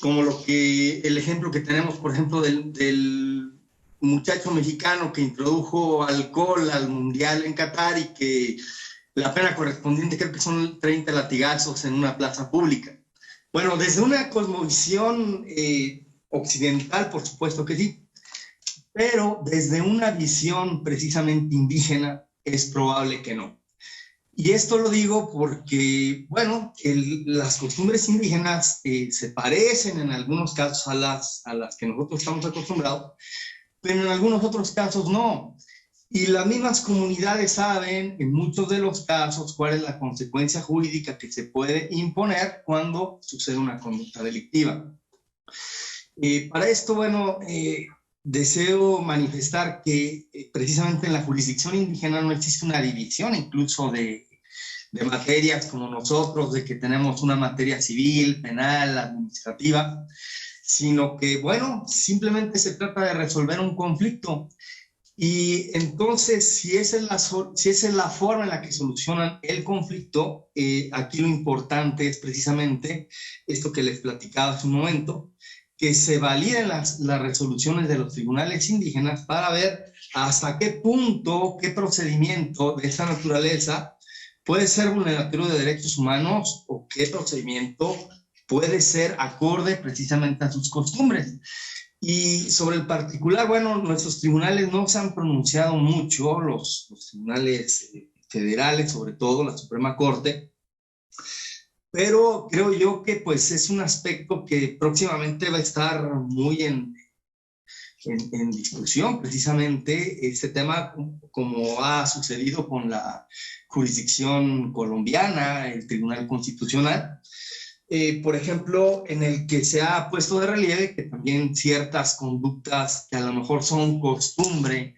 como el ejemplo que tenemos, por ejemplo, del muchacho mexicano que introdujo alcohol al Mundial en Qatar y que la pena correspondiente creo que son 30 latigazos en una plaza pública. Bueno, desde una cosmovisión occidental, por supuesto que sí, pero desde una visión precisamente indígena es probable que no. Y esto lo digo porque, bueno, las costumbres indígenas se parecen en algunos casos a las que nosotros estamos acostumbrados, pero en algunos otros casos no. Y las mismas comunidades saben en muchos de los casos cuál es la consecuencia jurídica que se puede imponer cuando sucede una conducta delictiva. Para esto, bueno, deseo manifestar que precisamente en la jurisdicción indígena no existe una división incluso de materias como nosotros, de que tenemos una materia civil, penal, administrativa, sino que, bueno, simplemente se trata de resolver un conflicto. Y entonces, si esa es la forma en la que solucionan el conflicto, aquí lo importante es precisamente esto que les platicaba hace un momento, que se validen las resoluciones de los tribunales indígenas para ver hasta qué punto, qué procedimiento de esa naturaleza puede ser vulneratorio de derechos humanos o qué procedimiento puede ser acorde precisamente a sus costumbres. Y sobre el particular, bueno, nuestros tribunales no se han pronunciado mucho, los tribunales federales, sobre todo la Suprema Corte, pero creo yo que pues es un aspecto que próximamente va a estar muy en discusión, precisamente este tema, como ha sucedido con la jurisdicción colombiana, el Tribunal Constitucional, por ejemplo, en el que se ha puesto de relieve que también ciertas conductas que a lo mejor son costumbre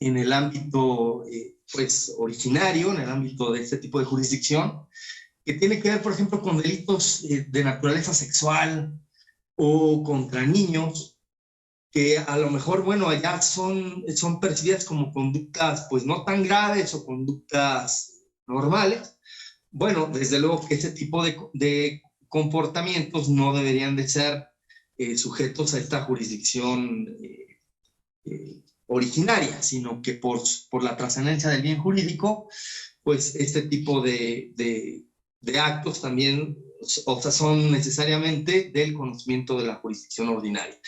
en el ámbito pues originario, en el ámbito de este tipo de jurisdicción, que tiene que ver, por ejemplo, con delitos de naturaleza sexual o contra niños, que a lo mejor, bueno, allá son percibidas como conductas pues no tan graves o conductas normales. Bueno, desde luego que ese tipo de comportamientos no deberían de ser sujetos a esta jurisdicción originaria, sino que por la trascendencia del bien jurídico, pues este tipo de actos también, o sea, son necesariamente del conocimiento de la jurisdicción ordinaria.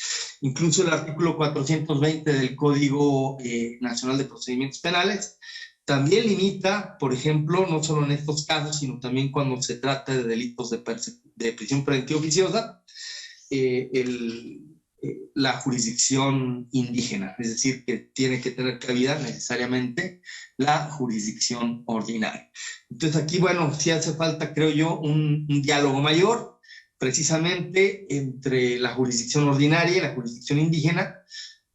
Incluso el artículo 420 del Código Nacional de Procedimientos Penales también limita, por ejemplo, no solo en estos casos, sino también cuando se trata de delitos de prisión preventiva oficiosa, la jurisdicción indígena, es decir, que tiene que tener cabida necesariamente la jurisdicción ordinaria. Entonces aquí, bueno, sí hace falta, creo yo, un diálogo mayor, precisamente entre la jurisdicción ordinaria y la jurisdicción indígena,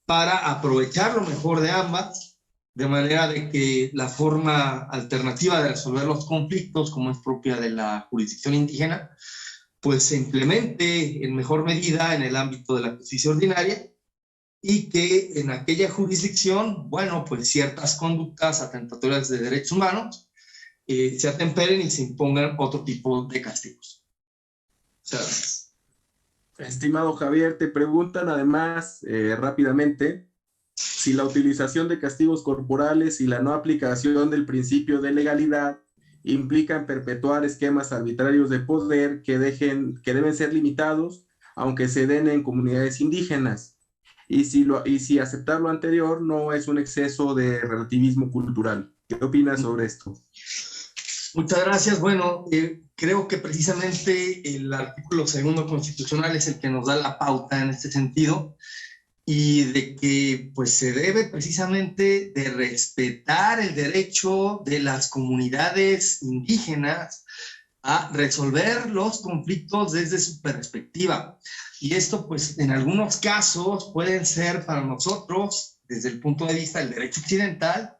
para aprovechar lo mejor de ambas, de manera de que la forma alternativa de resolver los conflictos, como es propia de la jurisdicción indígena, pues se implemente en mejor medida en el ámbito de la justicia ordinaria y que en aquella jurisdicción, bueno, pues ciertas conductas atentatorias de derechos humanos se atemperen y se impongan otro tipo de castigos. Muchas gracias. Estimado Javier, te preguntan además rápidamente si la utilización de castigos corporales y la no aplicación del principio de legalidad implican perpetuar esquemas arbitrarios de poder que deben ser limitados, aunque se den en comunidades indígenas, y si aceptar lo anterior no es un exceso de relativismo cultural. ¿Qué opinas sobre esto? Muchas gracias. Bueno, creo que precisamente el artículo 2 constitucional es el que nos da la pauta en este sentido, y de que pues se debe precisamente de respetar el derecho de las comunidades indígenas a resolver los conflictos desde su perspectiva. Y esto pues en algunos casos pueden ser para nosotros, desde el punto de vista del derecho occidental,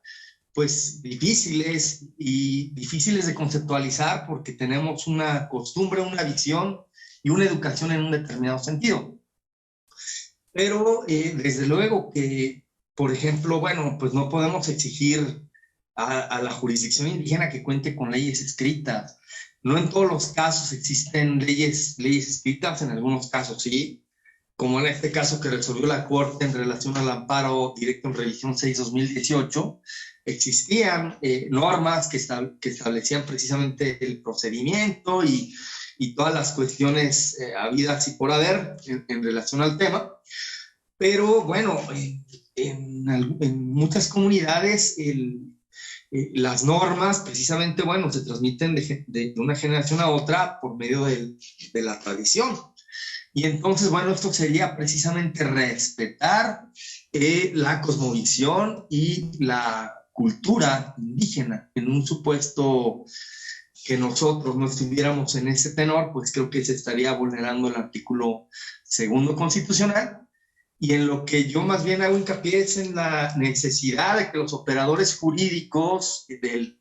pues difíciles de conceptualizar porque tenemos una costumbre, una visión y una educación en un determinado sentido. Pero desde luego que, por ejemplo, bueno, pues no podemos exigir a la jurisdicción indígena que cuente con leyes escritas. No en todos los casos existen leyes escritas, en algunos casos sí, como en este caso que resolvió la Corte en relación al amparo directo en revisión 6/2018, existían normas que establecían precisamente el procedimiento y todas las cuestiones habidas y por haber en relación al tema. Pero bueno, en muchas comunidades las normas precisamente, bueno, se transmiten de una generación a otra por medio de la tradición. Y entonces, bueno, esto sería precisamente respetar la cosmovisión y la cultura indígena. En un supuesto que nosotros no estuviéramos en ese tenor, pues creo que se estaría vulnerando el artículo 2 constitucional. Y en lo que yo más bien hago hincapié es en la necesidad de que los operadores jurídicos del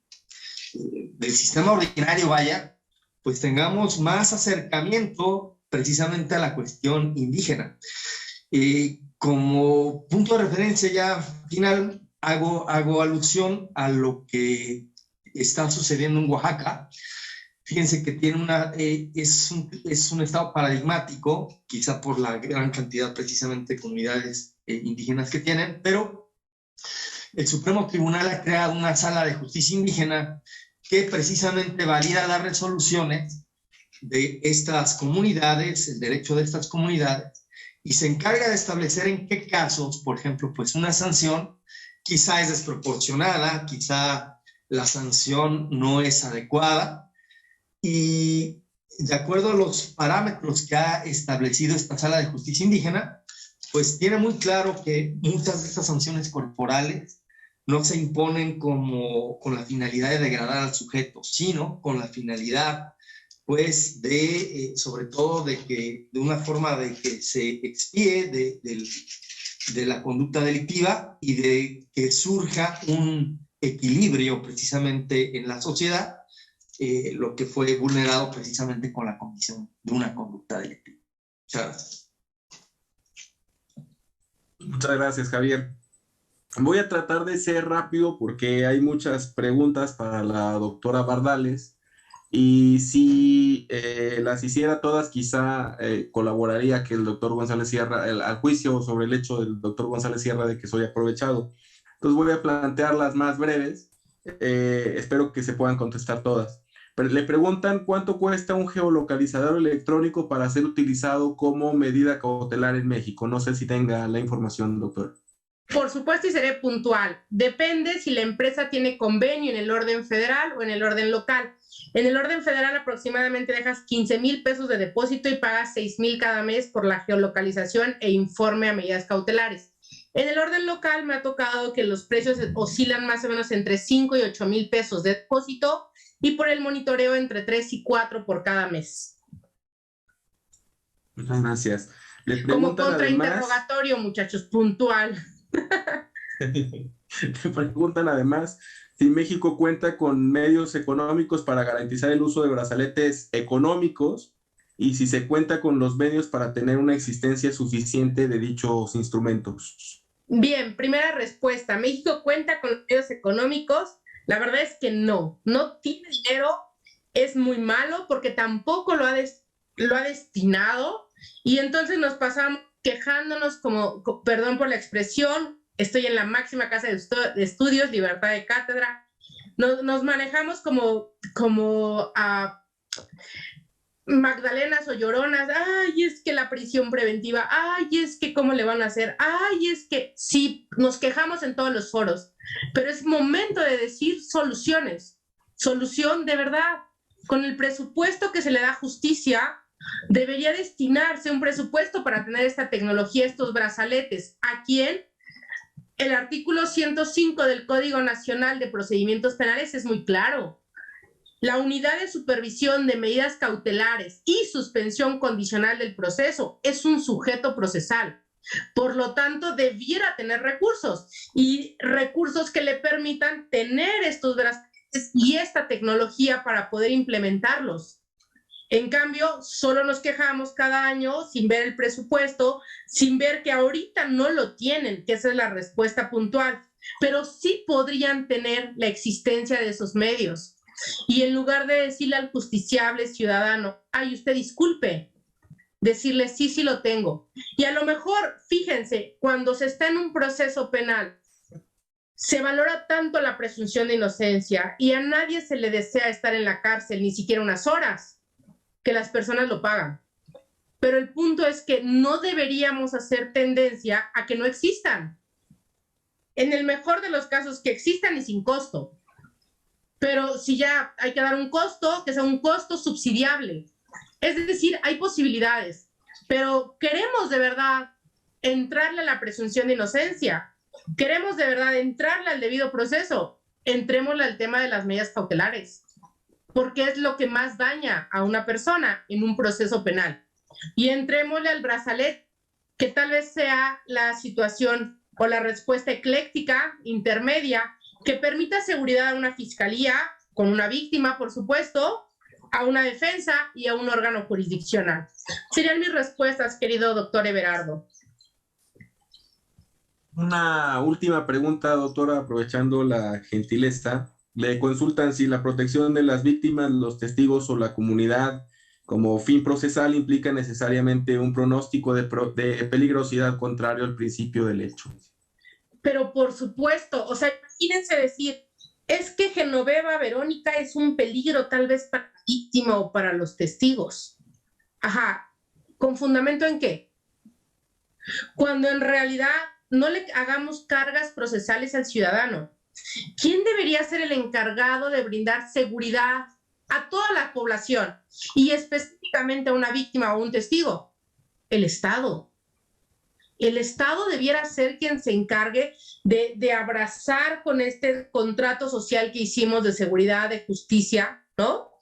sistema ordinario, vaya, pues tengamos más acercamiento precisamente a la cuestión indígena. Como punto de referencia ya final, hago alusión a lo que está sucediendo en Oaxaca. Fíjense que tiene es un estado paradigmático, quizá por la gran cantidad precisamente de comunidades indígenas que tienen, pero el Supremo Tribunal ha creado una sala de justicia indígena que precisamente valida las resoluciones de estas comunidades, el derecho de estas comunidades, y se encarga de establecer en qué casos, por ejemplo, pues una sanción quizá es desproporcionada, quizá la sanción no es adecuada, y de acuerdo a los parámetros que ha establecido esta sala de justicia indígena, pues tiene muy claro que muchas de estas sanciones corporales no se imponen con la finalidad de degradar al sujeto, sino con la finalidad pues sobre todo de una forma de que se expíe de la conducta delictiva y de que surja un equilibrio precisamente en la sociedad, lo que fue vulnerado precisamente con la comisión de una conducta delictiva. Muchas gracias. Muchas gracias, Javier. Voy a tratar de ser rápido porque hay muchas preguntas para la doctora Bardales. Y si las hiciera todas, quizá colaboraría que el doctor González Sierra, al juicio sobre el hecho del doctor González Sierra de que soy aprovechado. Entonces voy a plantear las más breves. Espero que se puedan contestar todas. Pero le preguntan cuánto cuesta un geolocalizador electrónico para ser utilizado como medida cautelar en México. No sé si tenga la información, doctor. Por supuesto, y seré puntual. Depende si la empresa tiene convenio en el orden federal o en el orden local. En el orden federal aproximadamente dejas 15,000 pesos de depósito y pagas 6,000 cada mes por la geolocalización e informe a medidas cautelares. En el orden local me ha tocado que los precios oscilan más o menos entre 5 y 8,000 pesos de depósito y por el monitoreo entre 3 y 4 por cada mes. Muchas gracias. Le como contrainterrogatorio, muchachos, puntual. Le preguntan además si México cuenta con medios económicos para garantizar el uso de brazaletes económicos y si se cuenta con los medios para tener una existencia suficiente de dichos instrumentos. Bien, primera respuesta. ¿México cuenta con los medios económicos? La verdad es que no tiene dinero, es muy malo porque tampoco lo ha destinado y entonces nos pasamos quejándonos como, perdón por la expresión, estoy en la máxima casa de estudios, libertad de cátedra, nos manejamos como a Magdalenas o Lloronas, ay, es que la prisión preventiva, ay, es que cómo le van a hacer, ay, es que sí, nos quejamos en todos los foros, pero es momento de decir soluciones, solución de verdad, con el presupuesto que se le da a justicia, debería destinarse un presupuesto para tener esta tecnología, estos brazaletes. ¿A quién? El artículo 105 del Código Nacional de Procedimientos Penales es muy claro. La unidad de supervisión de medidas cautelares y suspensión condicional del proceso es un sujeto procesal. Por lo tanto, debiera tener recursos y recursos que le permitan tener estos brazaletes y esta tecnología para poder implementarlos. En cambio, solo nos quejamos cada año sin ver el presupuesto, sin ver que ahorita no lo tienen, que esa es la respuesta puntual, pero sí podrían tener la existencia de esos medios. Y en lugar de decirle al justiciable ciudadano, ay, usted disculpe, decirle sí, sí lo tengo. Y a lo mejor, fíjense, cuando se está en un proceso penal, se valora tanto la presunción de inocencia y a nadie se le desea estar en la cárcel ni siquiera unas horas, que las personas lo pagan. Pero el punto es que no deberíamos hacer tendencia a que no existan. En el mejor de los casos, que existan y sin costo. Pero si ya hay que dar un costo, que sea un costo subsidiable. Es decir, hay posibilidades, pero queremos de verdad entrarle a la presunción de inocencia. Queremos de verdad entrarle al debido proceso. Entrémosle al tema de las medidas cautelares, porque es lo que más daña a una persona en un proceso penal. Y entrémosle al brazalete, que tal vez sea la situación o la respuesta ecléctica, intermedia, que permita seguridad a una fiscalía, con una víctima, por supuesto, a una defensa y a un órgano jurisdiccional. Serían mis respuestas, querido doctor Everardo. Una última pregunta, doctora, aprovechando la gentileza. Le consultan si la protección de las víctimas, los testigos o la comunidad como fin procesal implica necesariamente un pronóstico de peligrosidad contrario al principio del hecho. Pero por supuesto, o sea, imagínense decir, es que Genoveva Verónica es un peligro tal vez para la víctima o para los testigos. Ajá, ¿con fundamento en qué? Cuando en realidad no le hagamos cargas procesales al ciudadano. ¿Quién debería ser el encargado de brindar seguridad a toda la población y específicamente a una víctima o un testigo? El Estado. El Estado debiera ser quien se encargue de abrazar con este contrato social que hicimos de seguridad, de justicia, ¿no?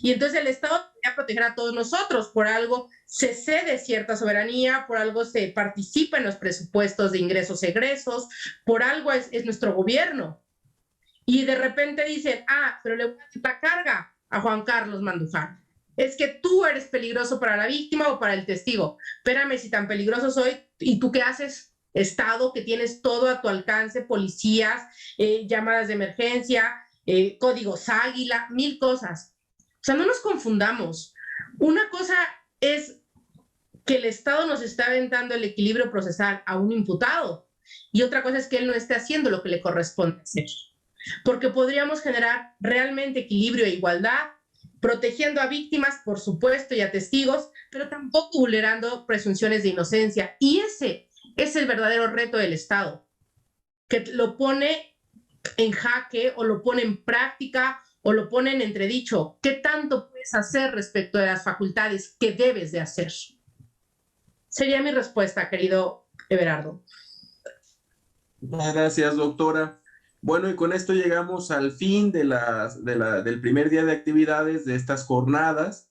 Y entonces el Estado debería proteger a todos nosotros. Por algo se cede cierta soberanía, por algo se participa en los presupuestos de ingresos-egresos, por algo es nuestro gobierno. Y de repente dicen, pero le voy a dar la carga a Juan Carlos Manduján. Es que tú eres peligroso para la víctima o para el testigo. Espérame, si tan peligroso soy, ¿y tú qué haces? Estado, que tienes todo a tu alcance, policías, llamadas de emergencia, códigos águila, 1000 cosas. O sea, no nos confundamos. Una cosa es que el Estado nos está aventando el equilibrio procesal a un imputado y otra cosa es que él no esté haciendo lo que le corresponde hacer. Porque podríamos generar realmente equilibrio e igualdad, protegiendo a víctimas, por supuesto, y a testigos, pero tampoco vulnerando presunciones de inocencia. Y ese es el verdadero reto del Estado, que lo pone en jaque o lo pone en práctica o lo pone en entredicho. ¿Qué tanto puedes hacer respecto de las facultades que debes de hacer? Sería mi respuesta, querido Everardo. Gracias, doctora. Bueno, y con esto llegamos al fin del primer día de actividades de estas jornadas.